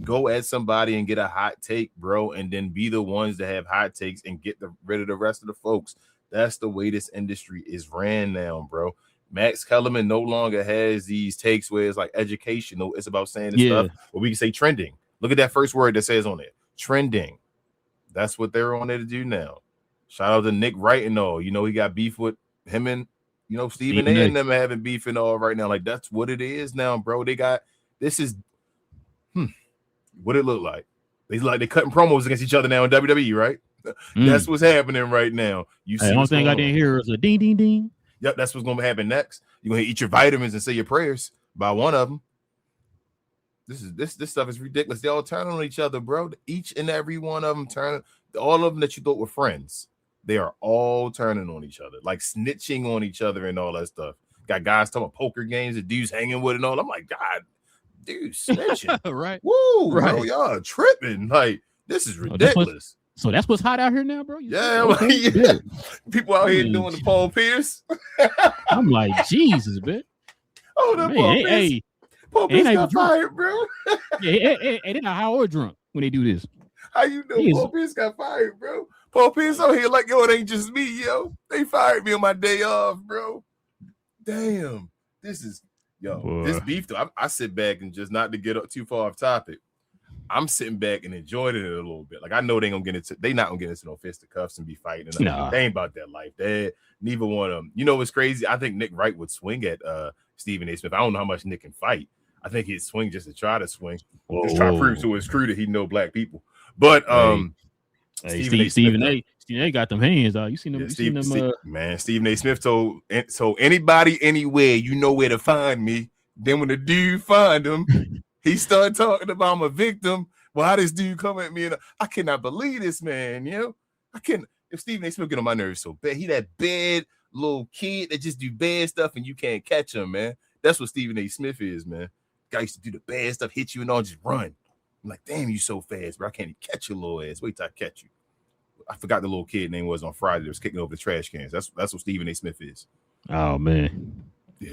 go at somebody and get a hot take, bro, and then be the ones that have hot takes and get rid of the rest of the folks. That's the way this industry is ran now, bro. Max Kellerman no longer has these takes where it's like educational. It's about saying this stuff where we can say trending. Look at that first word that says on it, trending. That's what they're on there to do now. Shout out to Nick Wright and all. You know, he got beef with him and, Stephen A and them having beef and all right now. Like, that's what it is now, bro. They got, this is, what it look like. They cutting promos against each other now in WWE, right? That's what's happening right now. You see, the only thing I didn't hear is a ding, ding, ding. Yep, that's what's gonna happen next. You're gonna eat your vitamins and say your prayers by one of them. This stuff is ridiculous. They all turn on each other, bro. Each and every one of them turn. All of them that you thought were friends, they are all turning on each other, like snitching on each other and all that stuff. Got guys talking about poker games and dudes hanging with and all. I'm like, God, dude, snitching. Right. Woo, right. Bro, y'all tripping. Like, this is ridiculous. So that's what's hot out here now, bro? Yeah. People out here doing the Paul Pierce. I'm like, Jesus, man. Oh, the Paul Pierce. Hey, Paul Pierce got fired, bro. Hey, they're not high or drunk when they do this. How you know Paul Pierce got fired, bro? Paul Pierce out here like, yo, it ain't just me, yo. They fired me on my day off, bro. Damn. This beef, though. I sit back and just not to get up too far off topic. I'm sitting back and enjoying it a little bit. Like, I know they not gonna get into no fisticuffs and be fighting. Nah. They ain't about that life. Neither one of them. You know what's crazy? I think Nick Wright would swing at Stephen A. Smith. I don't know how much Nick can fight. I think he'd swing just to try to swing. Just try to prove to his crew that he know black people. But Stephen A got them hands out. You seen them? Stephen A. Smith told anybody anywhere, you know where to find me. Then when the dude find him, he started talking about I'm a victim. Well, how this dude come at me? And I cannot believe this, man. You know, I can't. If Stephen A. Smith get on my nerves so bad, he that bad little kid that just do bad stuff and you can't catch him, man. That's what Stephen A. Smith is, man. Guy used to do the bad stuff, hit you and all, just run. I'm like, damn, you so fast, bro. I can't even catch your little ass. Wait till I catch you. I forgot the little kid name was on Friday that was kicking over the trash cans. That's what Stephen A. Smith is. Oh man. Yeah.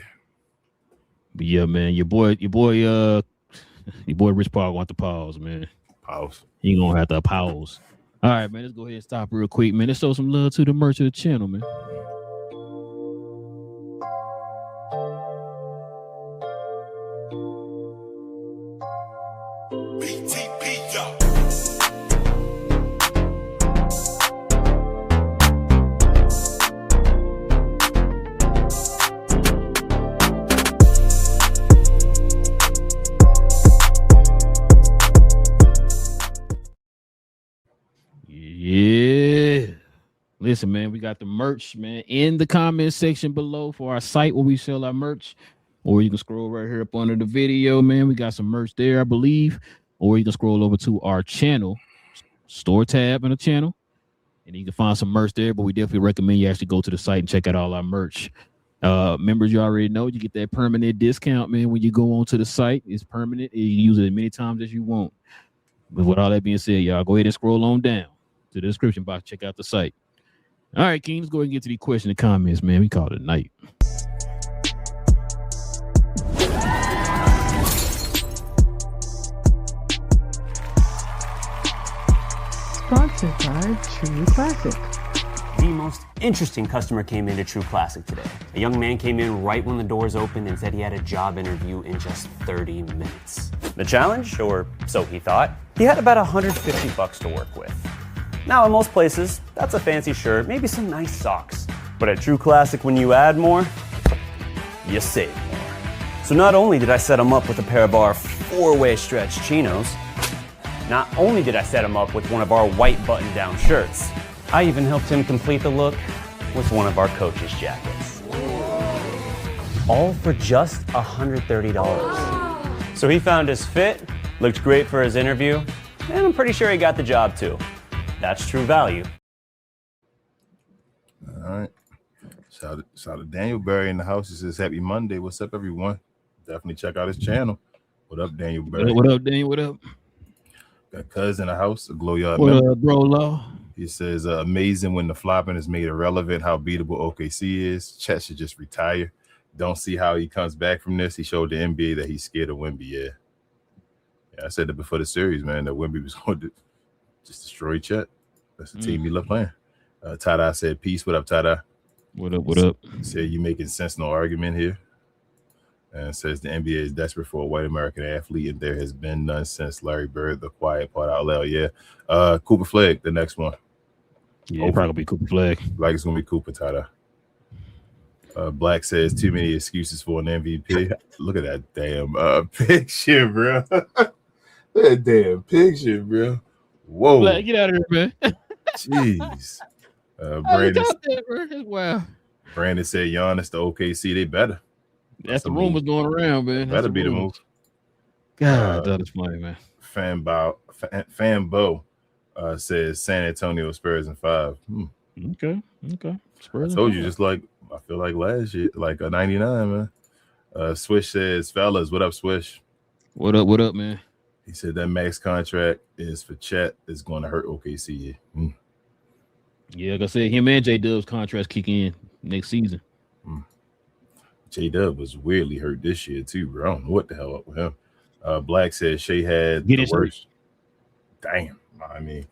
But yeah, man, your boy Rich Paul want to pause, man. Pause. He gonna have to pause. All right, man. Let's go ahead and stop real quick, man. Let's show some love to the merch of the channel, man. Yeah. Listen, man, we got the merch, man, in the comment section below for our site where we sell our merch. Or you can scroll right here up under the video, man. We got some merch there, I believe. Or you can scroll over to our channel, store tab in the channel, and you can find some merch there. But we definitely recommend you actually go to the site and check out all our merch. Members, you already know you get that permanent discount, man. When you go onto the site, it's permanent. You can use it as many times as you want. But with all that being said, y'all go ahead and scroll on down to the description box. Check out the site. All right, King, let's go ahead and get to the question and comments, man. We call it a night. Sponsored by True Classic. The most interesting customer came into True Classic today. A young man came in right when the doors opened and said he had a job interview in just 30 minutes. The challenge, or so he thought, he had about $150 to work with. Now, in most places, that's a fancy shirt, maybe some nice socks. But at True Classic, when you add more, you save more. So not only did I set him up with a pair of our 4-way stretch chinos, not only did I set him up with one of our white button-down shirts, I even helped him complete the look with one of our coach's jackets. All for just $130. So he found his fit, looked great for his interview, and I'm pretty sure he got the job too. That's true value. All right. Shout out to Daniel Berry in the house. He says, happy Monday. What's up, everyone? Definitely check out his channel. What up, Daniel Berry? What up, Daniel? What up? Got Cuz in the house, a Glow Yard What member. up, bro, Law? He says, amazing when the flopping is made irrelevant, how beatable OKC is. Chet should just retire. Don't see how he comes back from this. He showed the NBA that he's scared of Wemby. Yeah, I said that before the series, man, that Wemby was going to just destroy Chet. That's the team he love playing. Tada said, peace. What up, Tada? What up, what up? Said, you making sense, no argument here. And says the NBA is desperate for a white American athlete, and there has been none since Larry Bird, the quiet part out loud. Yeah. Cooper Flag, the next one. Yeah, probably be Cooper Flag. Like it's gonna be Cooper Tada. Black says too many excuses for an MVP. Look at that damn picture, bro. Look at that damn picture, bro. Whoa. Black, get out of here, man. Jeez. How you Brandon, got that, bro? That's wild. Brandon said Giannis to OKC. They better. That's the a rumors move. going around, man. Better be the move. God, that is funny, man. Fanbo says San Antonio Spurs in 5. Okay. Spurs I told you, just like I feel like last year, like a 99, man. Swish says, fellas, what up, Swish? What up, man? He said that max contract is for Chet is going to hurt OKC. Yeah, like I said, him and J Dub's contracts kick in next season. J Dub was weirdly hurt this year too, bro. I don't know what the hell up with him. Black says Shea had the worst. Damn. I mean,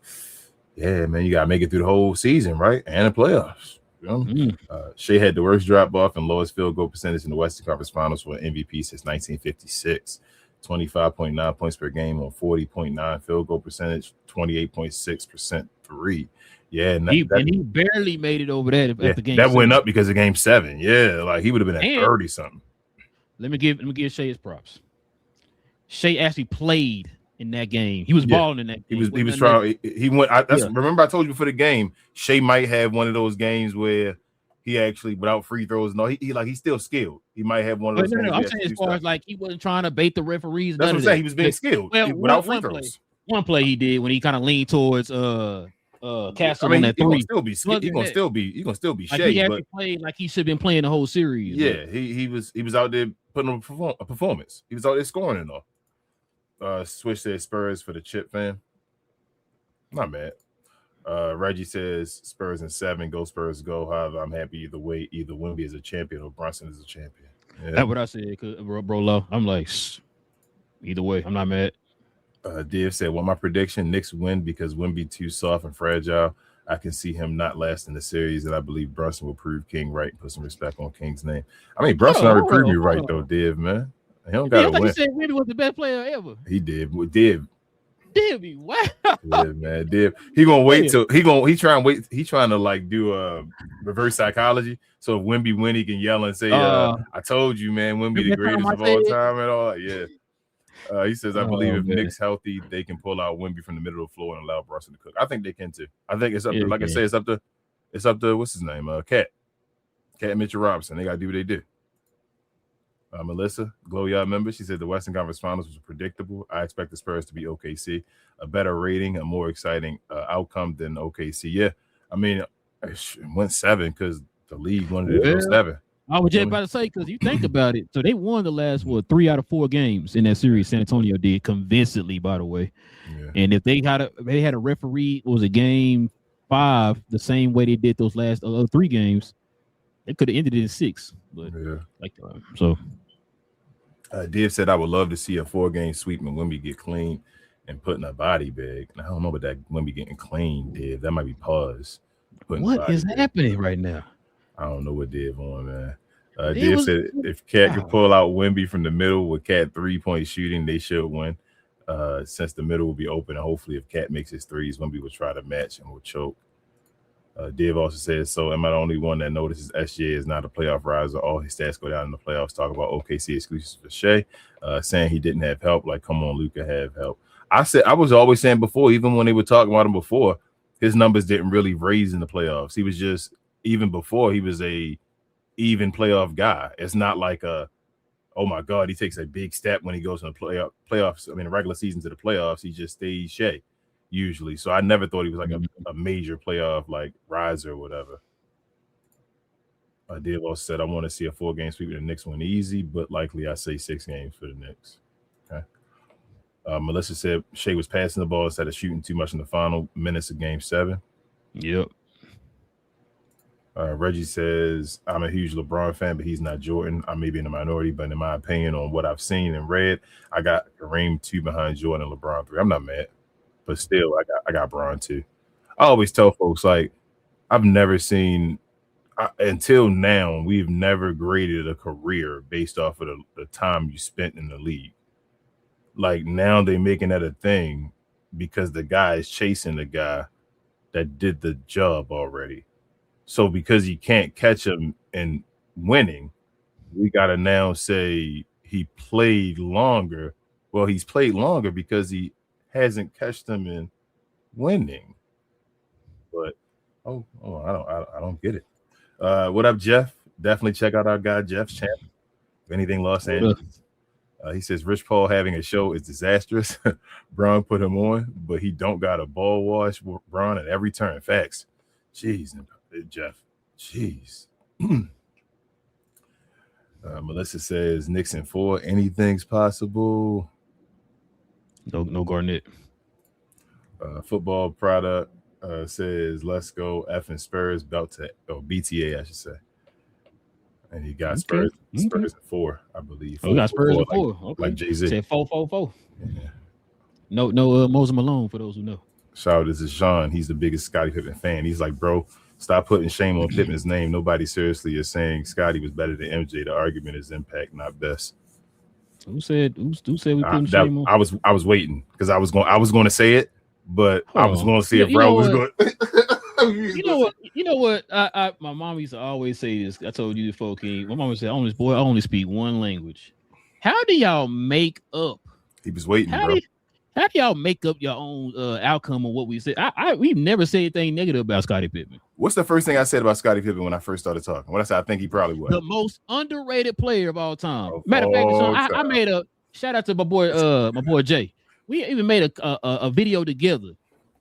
yeah, man, you gotta make it through the whole season, right? And the playoffs. You know? Shea had the worst drop off and lowest field goal percentage in the Western Conference Finals for an MVP since 1956. 25.9 points per game on 40.9 field goal percentage, 28.6% three. Yeah, and he barely made it over that at the game. That went up because of game 7. Yeah, like he would have been at 30 something. Let me give Shea his props. Shea actually played in that game. He was balling in that game. He was trying. He went. Remember, I told you before the game, Shea might have one of those games where he actually, without free throws, he's still skilled. He might have one of those. No, I'm saying as far as like he wasn't trying to bait the referees. That's what I'm saying. He was being skilled without free throws. One play he did when he kind of leaned towards Castle on that 3. He's gonna still be like Shea. He actually played like he should have been playing the whole series. Yeah, he was out there putting on a performance. He was out there scoring and all. Switch says Spurs for the chip fan. Not mad. Reggie says Spurs in 7. Go Spurs, go. However, I'm happy either way. Either Wemby is a champion or Brunson is a champion. Yeah. That's what I said, bro. Low. I'm like, either way, I'm not mad. Div said, well, my prediction, Knicks win because Wemby too soft and fragile. I can see him not lasting the series, and I believe Brunson will prove King right and put some respect on King's name. I mean, Brunson already proved you right, though, Div, man. He don't got to win. You said Wemby was the best player ever. He did. Div. Div, wow. Yeah, man. Div. He gonna wait till he trying to like do reverse psychology. So if Wemby win, he can yell and say, I told you, man, Wemby the greatest of all time and all. Yeah. He says, I believe if Knicks healthy, they can pull out Wemby from the middle of the floor and allow Brunson to cook. I think they can too. I think it's up to, like I say, it's up to what's his name? Cat Mitchell Robinson. They gotta do what they do. Melissa, Glow Yard member, she said the Western Conference Finals was predictable. I expect the Spurs to be OKC, a better rating, a more exciting outcome than OKC. Yeah, I mean, it went 7 because the league wanted to go 7. I was just about to say, because you think about it, so they won the last 3 out of 4 games in that series. San Antonio did convincingly, by the way. Yeah. And if they had a referee, it was a game 5 the same way they did those last 3 games, it could have ended it in 6. But so. Div said, I would love to see a 4-game sweep and Wemby get clean and put in a body bag. I don't know about that Wemby getting clean, Div. That might be pause. What is happening right now? I don't know what Div on, man. Div said if Cat could pull out Wemby from the middle with Cat 3-point shooting, they should win. Since the middle will be open, and hopefully if Cat makes his threes, Wemby will try to match and will choke. Div also says, so am I the only one that notices SGA is not a playoff riser? All his stats go down in the playoffs. Talk about OKC exclusives for Shea, saying he didn't have help. Like, come on, Luka have help. I was always saying before, even when they were talking about him before, his numbers didn't really raise in the playoffs. He was just, even before, he was a even playoff guy. It's not like oh my God, he takes a big step when he goes from the playoffs. I mean, the regular season to the playoffs, he just stays Shea usually. So I never thought he was like a major playoff like riser or whatever. Div also said, I want to see a 4-game sweep of the Knicks win easy, but likely I say 6 games for the Knicks. Okay. Melissa said Shea was passing the ball instead of shooting too much in the final minutes of game 7. Yep. Reggie says, I'm a huge LeBron fan, but he's not Jordan. I may be in the minority, but in my opinion, on what I've seen and read, I got Kareem 2 behind Jordan and LeBron 3. I'm not mad, but still, I got Bron 2. I always tell folks, like, I've never seen, until now, we've never graded a career based off of the time you spent in the league. Like, now they're making that a thing because the guy is chasing the guy that did the job already. So because you can't catch him in winning, we got to now say he played longer. Well, he's played longer because he hasn't catched him in winning. But I don't get it. What up, Jeff? Definitely check out our guy Jeff's channel. If anything, Los Angeles. He says Rich Paul having a show is disastrous. Braun put him on, but he don't got a ball wash Braun at every turn. Facts. Jeez, Jeff. Jeez. Melissa says Knicks in 4. Anything's possible. No Garnett. Football product says let's go effing Spurs belt to BTA, I should say. And he got Spurs at 4, I believe. Oh, got Spurs at 4. Okay. Like Jay-Z. Said 4-4-4. Yeah. No Moses Malone for those who know. Shout out to Deshaun. He's the biggest Scottie Pippen fan. He's like, bro, stop putting shame on Pippen's name. Nobody seriously is saying Scottie was better than MJ. The argument is impact, not best. Who said we putting shame on? I was waiting because I was going to say it, but I was going to see if bro was going. You know what? My mom used to always say this. I told you before, King. My mom said, I only speak one language. How do y'all make up? He was waiting, bro. How do y'all make up your own outcome of what we said? We've never said anything negative about Scottie Pippen. What's the first thing I said about Scottie Pippen when I first started talking? What I said, I think he probably was the most underrated player of all time. Matter of fact, I made a shout out to my boy Jay. We even made a video together,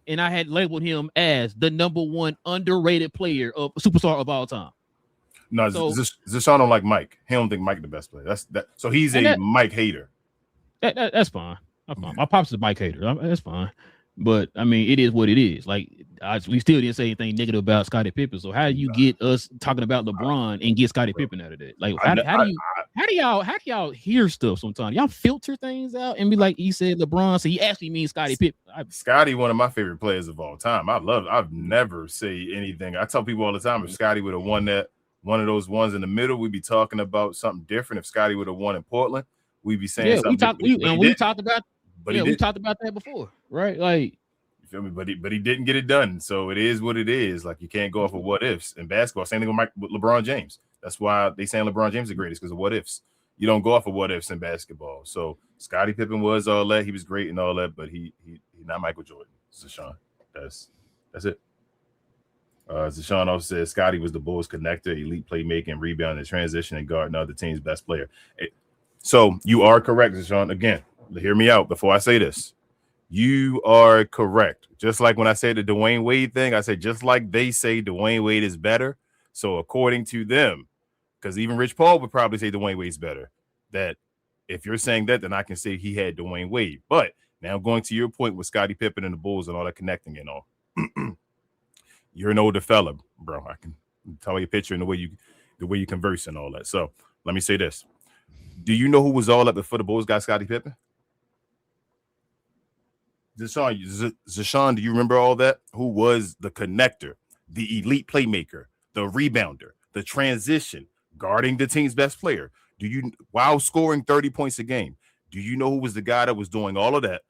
and I had labeled him as the #1 underrated player of superstar of all time. No, Zashawn don't like Mike. He don't think Mike the best player. That's that. So he's a Mike hater. That's fine. My pops is a Mike hater. That's fine. But I mean, it is what it is. Like we still didn't say anything negative about Scottie Pippen. So how do you get us talking about LeBron and get Scottie Pippen out of that? Like how do y'all hear stuff sometimes? Y'all filter things out and be like, he said LeBron, so he actually means Scottie Pippen. Scottie, one of my favorite players of all time. I've never say anything. I tell people all the time, if Scottie would have won that one of those ones in the middle, we'd be talking about something different. If Scottie would have won in Portland, we'd be saying something. We talked about that before, right? Like, you feel me? But he didn't get it done. So it is what it is. Like, you can't go off of what ifs in basketball. Same thing with LeBron James. That's why they saying LeBron James is the greatest, because of what ifs. You don't go off of what ifs in basketball. So Scottie Pippen was all that. He was great and all that, but he not Michael Jordan. Zashawn. That's it. Zashawn also says Scottie was the Bulls' connector, elite playmaking, rebound, and transition, and guarding other team's best player. So you are correct, Zashawn. Again, hear me out before I say this. You are correct. Just like when I say the Dwayne Wade thing, I say just like they say Dwayne Wade is better. So according to them, because even Rich Paul would probably say Dwayne Wade's better, that if you're saying that, then I can say he had Dwayne Wade. But now going to your point with Scottie Pippen and the Bulls and all that connecting and all, you're an older fella, bro. I can tell you a picture and the way you converse and all that. So let me say this. Do you know who was all up before the Bulls got Scottie Pippen? Zashawn, do you remember all that? Who was the connector, the elite playmaker, the rebounder, the transition, guarding the team's best player? While scoring 30 points a game, do you know who was the guy that was doing all of that,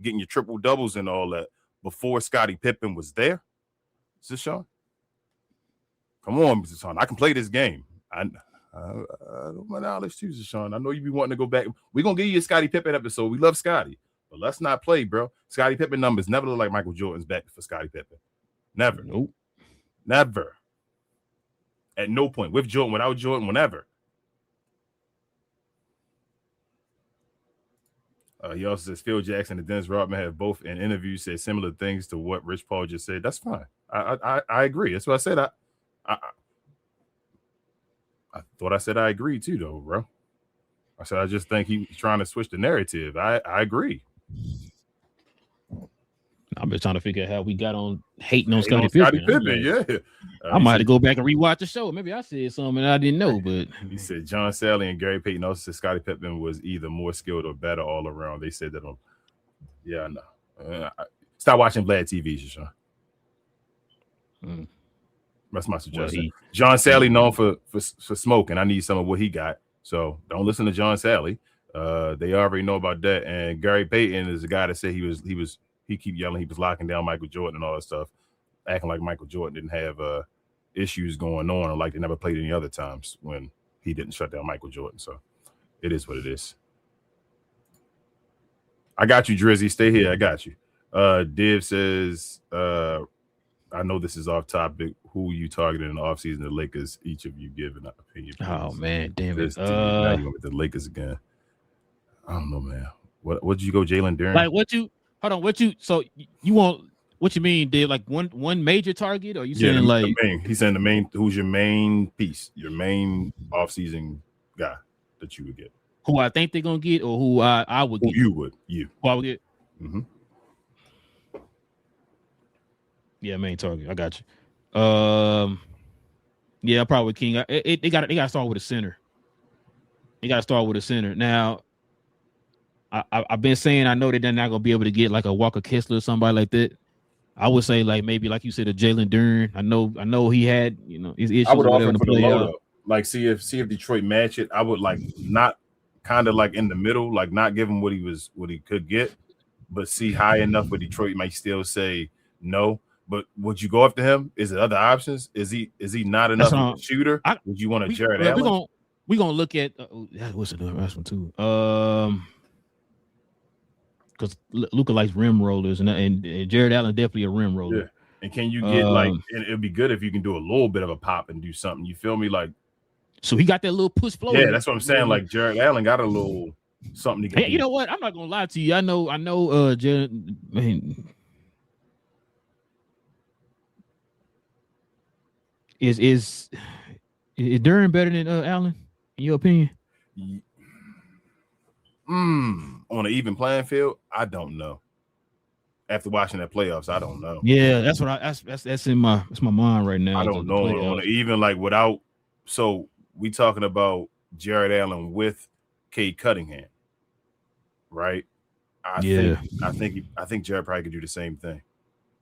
getting your triple doubles and all that before Scottie Pippen was there? Zashawn? Come on, Zashawn. I can play this game. I know my knowledge too, Zashawn. I know you be wanting to go back. We're going to give you a Scottie Pippen episode. We love Scottie. But let's not play, bro. Scottie Pippen numbers never look like Michael Jordan's back for Scottie Pippen. Never. Nope. Never. At no point. With Jordan, without Jordan, whenever. He also says Phil Jackson and Dennis Rodman have both in interviews said similar things to what Rich Paul just said. That's fine. I agree. That's what I said. I thought I said I agree too, though, bro. I said I just think he's trying to switch the narrative. I agree. I'm just trying to figure out how we got on hating on Scottie Pippen. Yeah. I might have to go back and rewatch the show. Maybe I said something I didn't know, but he said John Sally and Gary Payton also said Scottie Pippen was either more skilled or better all around. They said that on. Yeah, no. Stop watching Vlad TV, Sean. That's my suggestion. John Sally known for smoking. I need some of what he got. So don't listen to John Sally. They already know about that. And Gary Payton is the guy that said he keep yelling he was locking down Michael Jordan and all that stuff, acting like Michael Jordan didn't have issues going on, or like they never played any other times when he didn't shut down Michael Jordan. So it is what it is. I got you, Drizzy. Stay here. I got you. Div says, I know this is off topic. Who you targeted in the offseason? The Lakers. Each of you give an opinion. Please. Oh man, damn it. Now you went with the Lakers again. I don't know, man. What did you go, Jalen Duren? Like what you? Hold on. What you? So you want? What you mean, Dave? Like one major target, or you saying the main? He's saying the main. Who's your main piece? Your main offseason guy that you would get? Who I think they're gonna get, or who I would get? You would. Who I would get? Mm-hmm. Yeah, main target. I got you. Yeah, probably King. They got to start with a center. They got to start with a center. Now, I've been saying I know that they're not gonna be able to get like a Walker Kessler or somebody like that. I would say like maybe like you said a Jalen Duren. I know he had his issues. I would offer in for the low. Like see if Detroit match it. I would like not kind of like in the middle, like not give him what he could get, but see high enough where Detroit might still say no. But would you go after him? Is it other options? Is he not enough of a shooter? Would you want a Jared Allen? We're gonna look at what's the last one too. Because Luka likes rim rollers, and Jared Allen definitely a rim roller. Yeah. And can you get and it'd be good if you can do a little bit of a pop and do something. You feel me? Like, so he got that little push flow. Yeah, that's what I'm saying. Like Jared Allen got a little something. Hey, you know what? I'm not gonna lie to you. I know. Jared, man. Is Duren better than Allen in your opinion? On an even playing field, I don't know. After watching that playoffs, I don't know. Yeah, that's what that's in my mind right now. I don't know on an even like without. So we talking about Jared Allen with Cade Cunningham, right? I think Jared probably could do the same thing.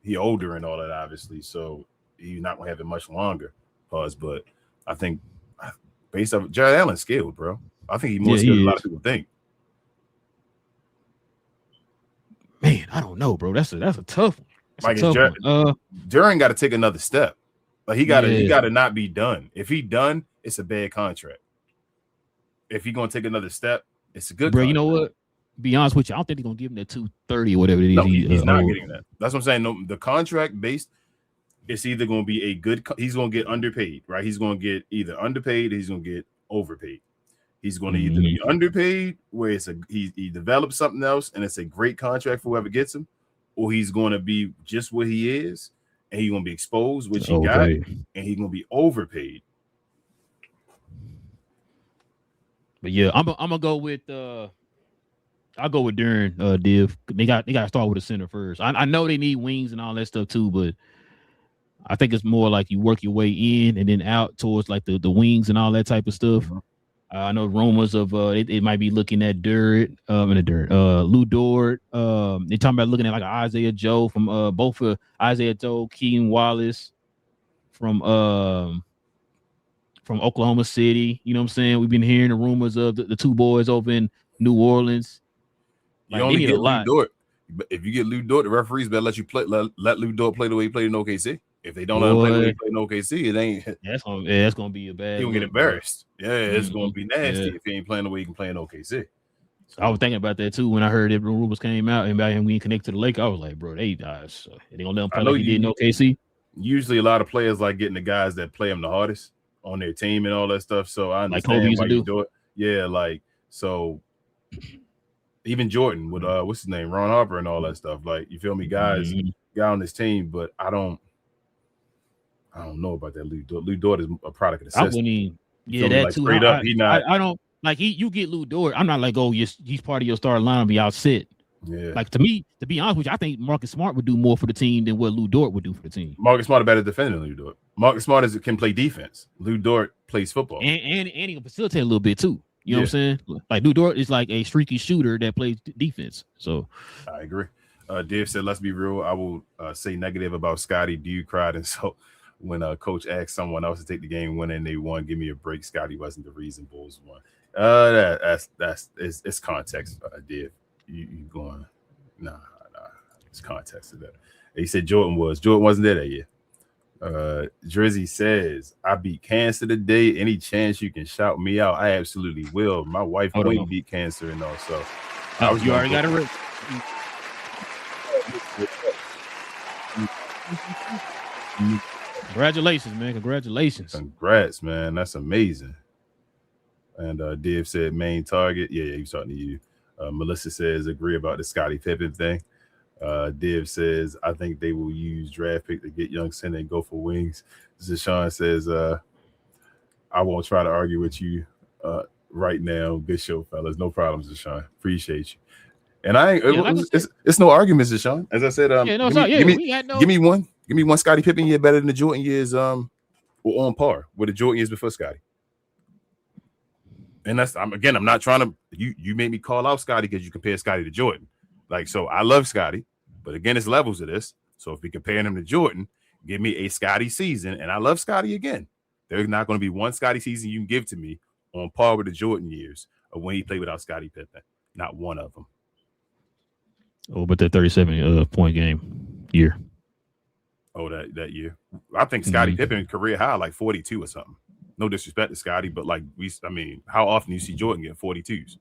He older and all that, obviously, so he's not gonna have it much longer. But I think based off Jared Allen's skilled, bro. I think he's more skilled than a lot of people think. Man, I don't know, bro. That's a tough one. Duren got to take another step. Like he got to not be done. If he done, it's a bad contract. If he gonna take another step, it's a good. Bro, contract. You know what? Be honest with you, I don't think they're gonna give him that 230 or whatever it is. No, he's not getting that. That's what I'm saying. No, the contract based, it's either gonna be a good. He's gonna get underpaid, right? He's gonna get either underpaid or he's gonna get overpaid. He's going to either be underpaid, where he develops something else, and it's a great contract for whoever gets him, or he's going to be just what he is, and he's going to be exposed, which he got, and he's going to be overpaid. But yeah, I'm gonna go with I'll go with Duren. Div. They got to start with a center first. I know they need wings and all that stuff too, but I think it's more like you work your way in and then out towards like the wings and all that type of stuff. Mm-hmm. I know rumors of it might be looking at Lou Dort. They're talking about looking at like Isaiah Joe from both Isaiah Joe, Keaton Wallace from Oklahoma City. You know what I'm saying? We've been hearing the rumors of the two boys over in New Orleans. You only get Lou Dort. If you get Lou Dort, the referees better let you play. Let Lou Dort play the way he played in OKC. If they don't let him play the way he played in OKC, it ain't. That's gonna be a bad. He gonna get embarrassed. Yeah, it's gonna be nasty if he ain't playing the way he can play in OKC. So I was thinking about that too when I heard that rumors came out and about him being connected to the Lakers. I was like, bro, they gonna let him play like he did in OKC. Usually, a lot of players like getting the guys that play them the hardest on their team and all that stuff. So I understand why you do it. Yeah, like so. Even Jordan with what's his name, Ron Harper and all that stuff. Like you feel me, guys, guy on this team, but I don't know about that. Lou Dort is a product of the system. I wouldn't even, that like, too. Straight up, he not. I don't like you get Lou Dort. I'm not like, oh, he's part of your starting lineup. Be out sit. Yeah. Like to me, to be honest with you, I think Marcus Smart would do more for the team than what Lou Dort would do for the team. Marcus Smart a better defender than Lou Dort. Marcus Smart can play defense. Lou Dort plays football, and he can facilitate a little bit too. You know what I'm saying? Like Lou Dort is like a streaky shooter that plays defense. So I agree. Dave said, let's be real. I will say negative about Scotty. Dude cried. And so when coach asked someone else to take the game when they won, give me a break. Scotty wasn't the reason Bulls won. It's context. Dave, you going, nah. It's context of that. He said Jordan wasn't there that year. Drizzy says, I beat cancer today. Any chance you can shout me out? I absolutely will. My wife beat cancer and all. So you already got it. Congratulations, man. Congratulations. Congrats, man. That's amazing. And Div said main target. Yeah, he was talking to you. Melissa says agree about the Scottie Pippen thing. Div says I think they will use draft pick to get young center and go for wings. Zashawn says I won't try to argue with you right now. Good show, fellas. No problems, Zashawn. Appreciate you. And it's no arguments, Zashawn. As I said, give me one. Give me one Scottie Pippen year better than the Jordan years. Or on par with the Jordan years before Scottie. And I'm not trying to. You made me call out Scottie because you compare Scottie to Jordan. Like, so I love Scottie, but again, it's levels of this. So if we compare him to Jordan, give me a Scottie season, and I love Scottie again. There's not going to be one Scottie season you can give to me on par with the Jordan years of when he played without Scottie Pippen. Not one of them. Oh, but that 37 point game year. Oh, that year. I think Scottie Pippen career high like 42 or something. No disrespect to Scottie, but like how often do you see Jordan get 42s?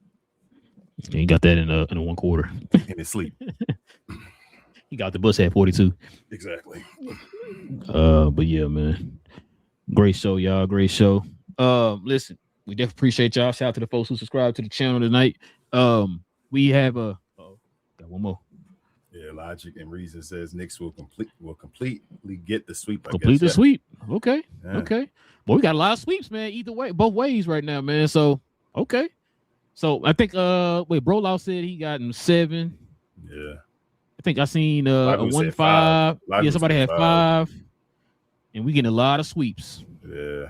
He got that in one quarter. In his sleep. He got the bus at 42. Exactly. But yeah, man. Great show, y'all. Great show. Listen, we definitely appreciate y'all. Shout out to the folks who subscribed to the channel tonight. We have got one more. Yeah, Logic and Reason says Knicks will completely get the sweep. Complete the sweep. Okay. Yeah. Okay. Well, we got a lot of sweeps, man. Either way, both ways right now, man. So okay. So I think Brolaw said he got him 7. Yeah. I think I seen a 1-5. Yeah, somebody had 5. And we getting a lot of sweeps. Yeah.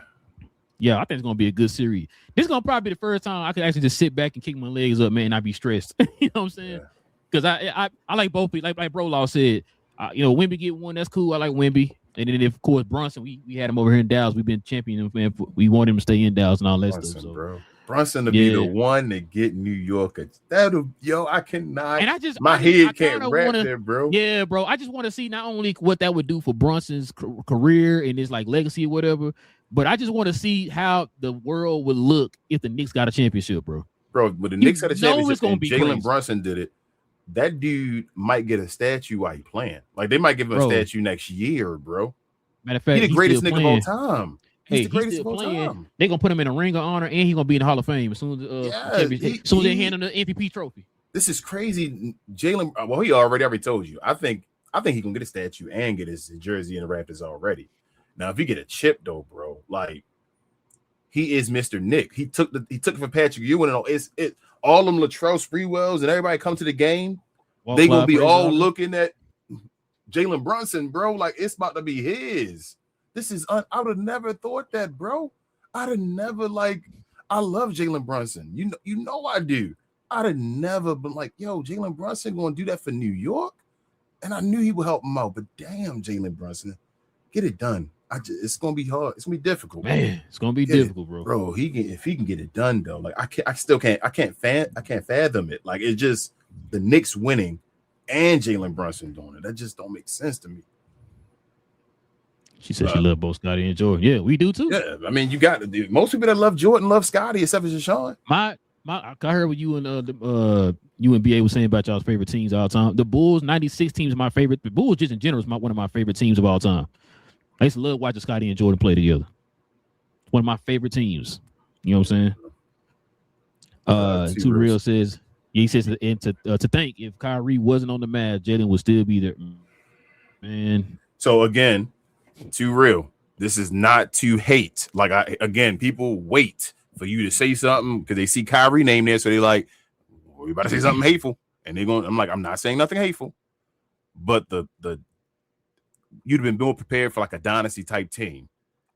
Yeah, I think it's gonna be a good series. This is gonna probably be the first time I could actually just sit back and kick my legs up, man, and not be stressed. You know what I'm saying? Because I like both people. Like Brolaw said, Wemby get one, that's cool. I like Wemby. And then, of course, Brunson, we had him over here in Dallas. We've been championing him, man. We want him to stay in Dallas and all that stuff. So, bro. Brunson to be the one to get New York. I cannot. And my head can't wrap there, bro. Yeah, bro. I just want to see not only what that would do for Brunson's career and his like legacy or whatever, but I just want to see how the world would look if the Knicks got a championship, bro. Bro, but the Knicks had a championship and Jalen Brunson did it. That dude might get a statue while he playing. Like, they might give him a statue next year, bro. Matter of fact, he's the greatest nigga of all time. He's the greatest of all time. They're going to put him in a ring of honor, and he's going to be in the Hall of Fame as soon as they hand him the MVP trophy. This is crazy. Jalen, well, he already told you. I think he can get a statue and get his jersey in the Raptors already. Now, if you get a chip, though, bro, like, he is Mr. Nick. He took it for Patrick Ewing, and it's all them Latrell Sprewells and everybody come to the game. They gonna be all looking at Jalen Brunson, bro. Like, it's about to be his. This is I would have never thought that, bro. I'd have never I love Jalen Brunson. You know I do. I'd have never been like, yo, Jalen Brunson gonna do that for New York, and I knew he would help him out. But damn, Jalen Brunson, get it done. It's gonna be hard. It's gonna be difficult, man. It's gonna be difficult, bro. Bro, if he can get it done though, like I can't fathom it. Like, it's just the Knicks winning and Jalen Brunson doing it. That just don't make sense to me. She said she loved both Scottie and Jordan. Yeah, we do too. Yeah, I mean, you got most people that love Jordan love Scottie, except for Deshaun. I heard what you and BA was saying about y'all's favorite teams all the time. The Bulls 96 teams are my favorite. The Bulls just in general is one of my favorite teams of all time. I used to love watching Scottie and Jordan play together. One of my favorite teams. You know what I'm saying? Too Real says, he says to think if Kyrie wasn't on the Mavs, Jalen would still be there. Man. So again, Too Real. This is not to hate. Like, people wait for you to say something because they see Kyrie name there, so they like, we about to say something hateful, and I'm like, I'm not saying nothing hateful, but the you'd have been more prepared for like a dynasty type team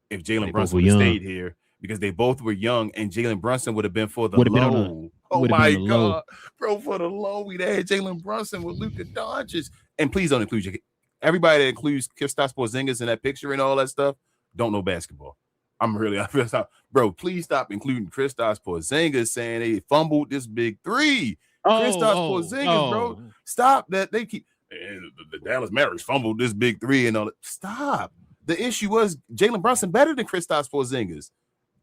if Jalen Brunson would have stayed here, because they both were young, and Jalen Brunson would have been for the low. Oh my God, bro, for the low, we'd had Jalen Brunson with Luka Doncic. And please don't include everybody that includes Kristaps Porzingis in that picture and all that stuff. Don't know basketball. Bro, please stop including Kristaps Porzingis saying they fumbled this big 3. Kristaps Porzingis, bro, stop that. They keep. The Dallas Mavericks fumbled this big 3 and all that. Stop. The issue was Jalen Brunson better than Kristaps Porzingis.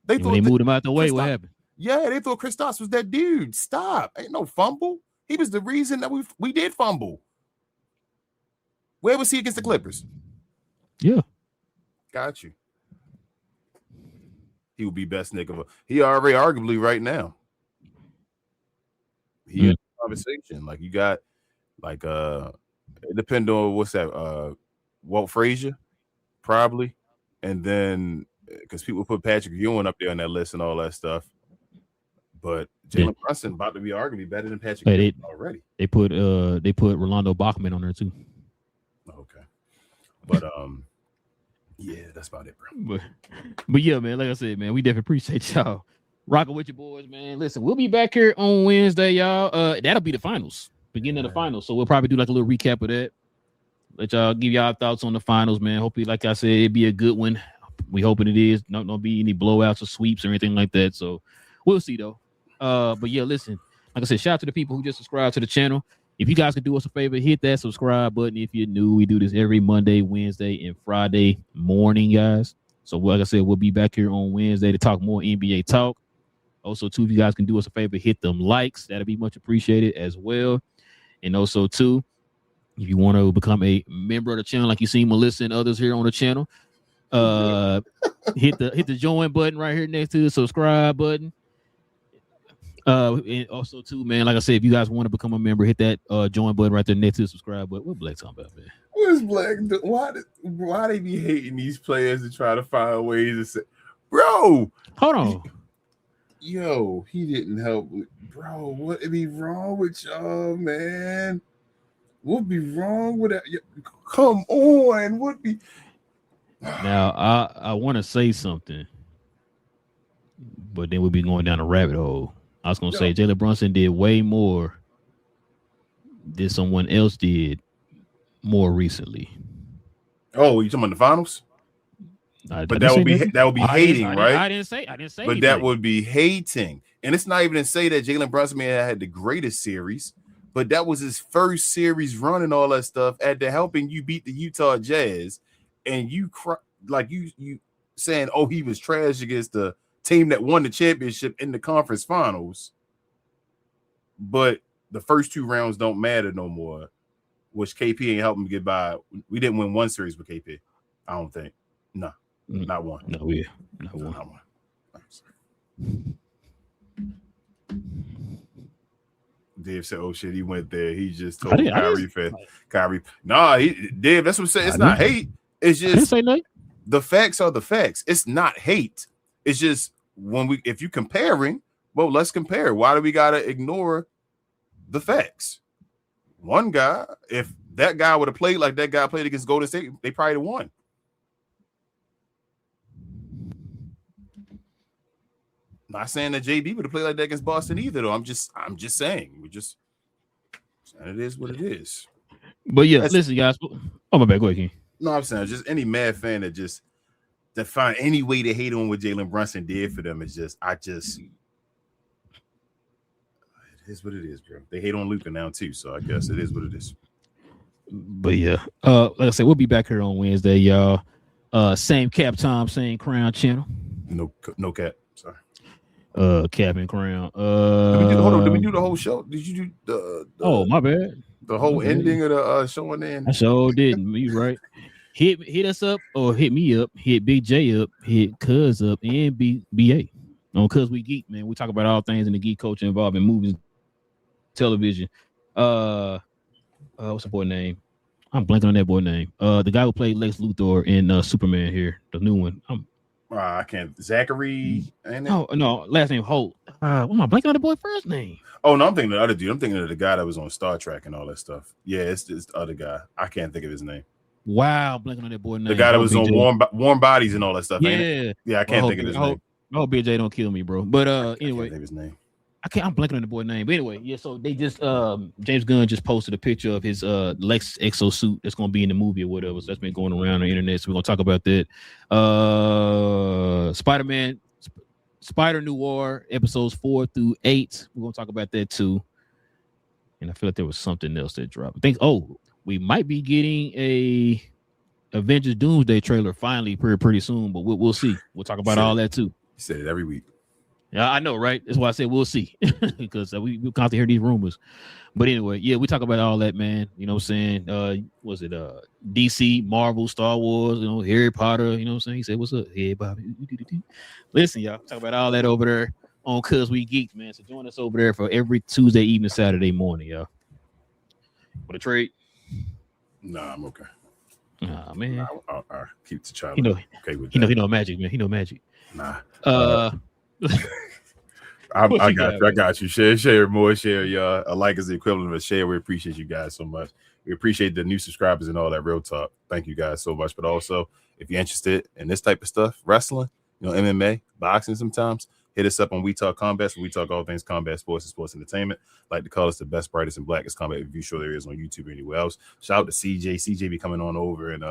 They moved him out the way. What happened? Yeah, they thought Kristaps was that dude. Stop. Ain't no fumble. He was the reason that we did fumble. Where was he against the Clippers? Yeah. Got you. He would be best nigga. He already arguably right now. He in the conversation. Like you got like it depends on what's that Walt Frazier, probably. And then because people put Patrick Ewing up there on that list and all that stuff. But Jalen Brunson about to be arguably better than Patrick Ewing already. They put Rolando Bachman on there too. Okay. But yeah, that's about it, bro. But yeah, man, like I said, man, we definitely appreciate y'all rocking with your boys, man. Listen, we'll be back here on Wednesday, y'all. That'll be the finals, beginning of the finals. So we'll probably do like a little recap of that. Let y'all give y'all thoughts on the finals, man. Hopefully, like I said, it'd be a good one. We hoping it is. Don't be any blowouts or sweeps or anything like that. So we'll see though. But yeah, listen, like I said, shout out to the people who just subscribed to the channel. If you guys could do us a favor, hit that subscribe button. If you're new, we do this every Monday, Wednesday, and Friday morning, guys. So like I said, we'll be back here on Wednesday to talk more NBA talk. Also, too, if you guys can do us a favor, hit them likes. That'd be much appreciated as well. And also, too, if you want to become a member of the channel, like you see Melissa and others here on the channel, hit the join button right here next to the subscribe button. And also too, man, like I said, if you guys want to become a member, hit that join button right there next to the subscribe button. What Black talking about, man? What's Black? Why they be hating these players and try to find ways to say, bro? Hold on. Yo, he didn't help. Bro, what be wrong with y'all, man? What be wrong with that? Come on, what be? Now I want to say something, but then we'll be going down a rabbit hole. I was gonna say Jalen Brunson did way more than someone else did more recently. Oh, you talking about the finals? But that would be hating, right? I didn't say. But anything. that would be hating, and it's not even to say that Jalen Brunson may have had the greatest series, but that was his first series run and all that stuff. After helping you beat the Utah Jazz, and you saying, "Oh, he was trash against the team that won the championship in the conference finals," but the first two rounds don't matter no more, which KP ain't helping get by. We didn't win one series with KP, I don't think. No, not one. No, not one. Dave said, "Oh shit, he went there. He just told Kyrie. Nah, Dave. That's what I'm saying. It's not hate. It's just the facts are the facts. It's not hate. It's just if you're comparing, well, let's compare. Why do we gotta ignore the facts? One guy, if that guy would have played like that guy played against Golden State, they probably won. Not saying that JB would have played like that against Boston either, though. I'm just saying. It is what it is. But yeah, listen, guys. Oh my bad, go ahead, King. No, I'm saying just any mad fan that find any way to hate on what Jalen Brunson did for them is it is what it is, bro. They hate on Luka now too, so I guess it is what it is. But yeah, like I said, we'll be back here on Wednesday, y'all. Same cap time, same crown channel. No cap. Sorry. Cap and crown. Did we do the whole show? Did you do the oh, my bad. The whole ending of the show and then? I sure didn't. You right. Hit us up or hit me up. Hit Big J up. Hit Cuz up and BA. On Cuz We Geek, man. We talk about all things in the geek culture involving movies, television. What's the boy name? I'm blanking on that boy name. The guy who played Lex Luthor in Superman here, the new one. I can't. Zachary. No, last name Holt. What am I blanking on the boy first name? Oh no, I'm thinking of the other dude. I'm thinking of the guy that was on Star Trek and all that stuff. Yeah, it's the other guy. I can't think of his name. Wow, blanking on that boy name. The guy that was on Warm Bodies and all that stuff. Yeah, I can't think of his name. I hope BJ don't kill me, bro. But anyway, I can't think of his name. I'm blanking on the boy name. But anyway, yeah. So they just James Gunn just posted a picture of his Lex exosuit that's gonna be in the movie or whatever. So that's been going around on the internet. So we're gonna talk about that. Spider-Man, Spider Noir episodes 4 through 8. We're gonna talk about that too. And I feel like there was something else that dropped. I think we might be getting a Avengers Doomsday trailer finally pretty soon, but we'll see. We'll talk about all that too. You said it every week. Yeah, I know, right? That's why I said we'll see because we constantly hear these rumors. But anyway, yeah, we talk about all that, man. You know what I'm saying? Was it DC, Marvel, Star Wars, Harry Potter, you know what I'm saying? He said, "What's up?" Hey, Bobby. Listen, y'all, talk about all that over there on Cuz We Geeks, man. So join us over there for every Tuesday evening, Saturday morning, y'all. For the trade? Nah, I'm okay. Nah, man. I'll keep the child. Okay with that. He know magic, man. He know magic. Nah. I got you. Share more. Y'all. A like is the equivalent of a share. We appreciate you guys so much. We appreciate the new subscribers and all that. Real talk. Thank you guys so much. But also, if you're interested in this type of stuff, wrestling, MMA, boxing, sometimes hit us up on We Talk Combat. So we talk all things combat sports and sports entertainment. Like to call us the best, brightest, and blackest combat review show there is on YouTube or anywhere else. Shout out to CJ. CJ be coming on over and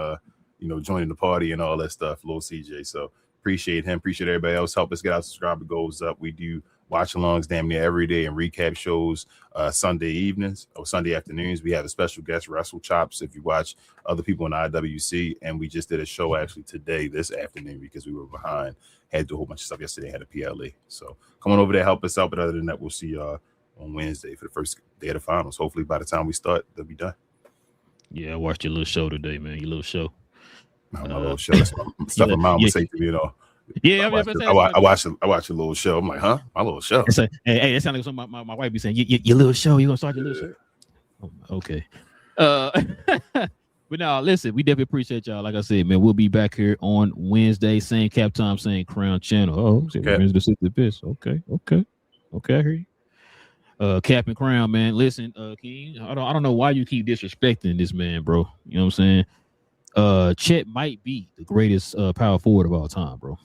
joining the party and all that stuff. Little CJ. So appreciate him. Appreciate everybody else. Help us get our subscriber goals up. We do watch alongs damn near every day and recap shows Sunday evenings or Sunday afternoons. We have a special guest, Wrestle Chops, if you watch other people in IWC. And we just did a show actually today, this afternoon, because we were behind. Had to do a whole bunch of stuff yesterday, had a PLA. So come on over there, help us out. But other than that, we'll see y'all on Wednesday for the first day of the finals. Hopefully by the time we start, they'll be done. Yeah, I watched your little show today, man. Your little show. My little show. That's stuff my mom would say to me, Yeah, I watch a little show. I'm like, huh? My little show. Hey, that sounds like something my wife be saying. Your little show. You gonna start your little show? Oh, okay. But now, listen, we definitely appreciate y'all. Like I said, man, we'll be back here on Wednesday, same cap time, same Crown channel. Oh, okay. Wednesday, 60 bits. Okay, I hear you. Cap and Crown, man. Listen, King, I don't know why you keep disrespecting this man, bro. You know what I'm saying? Chet might be the greatest power forward of all time, bro.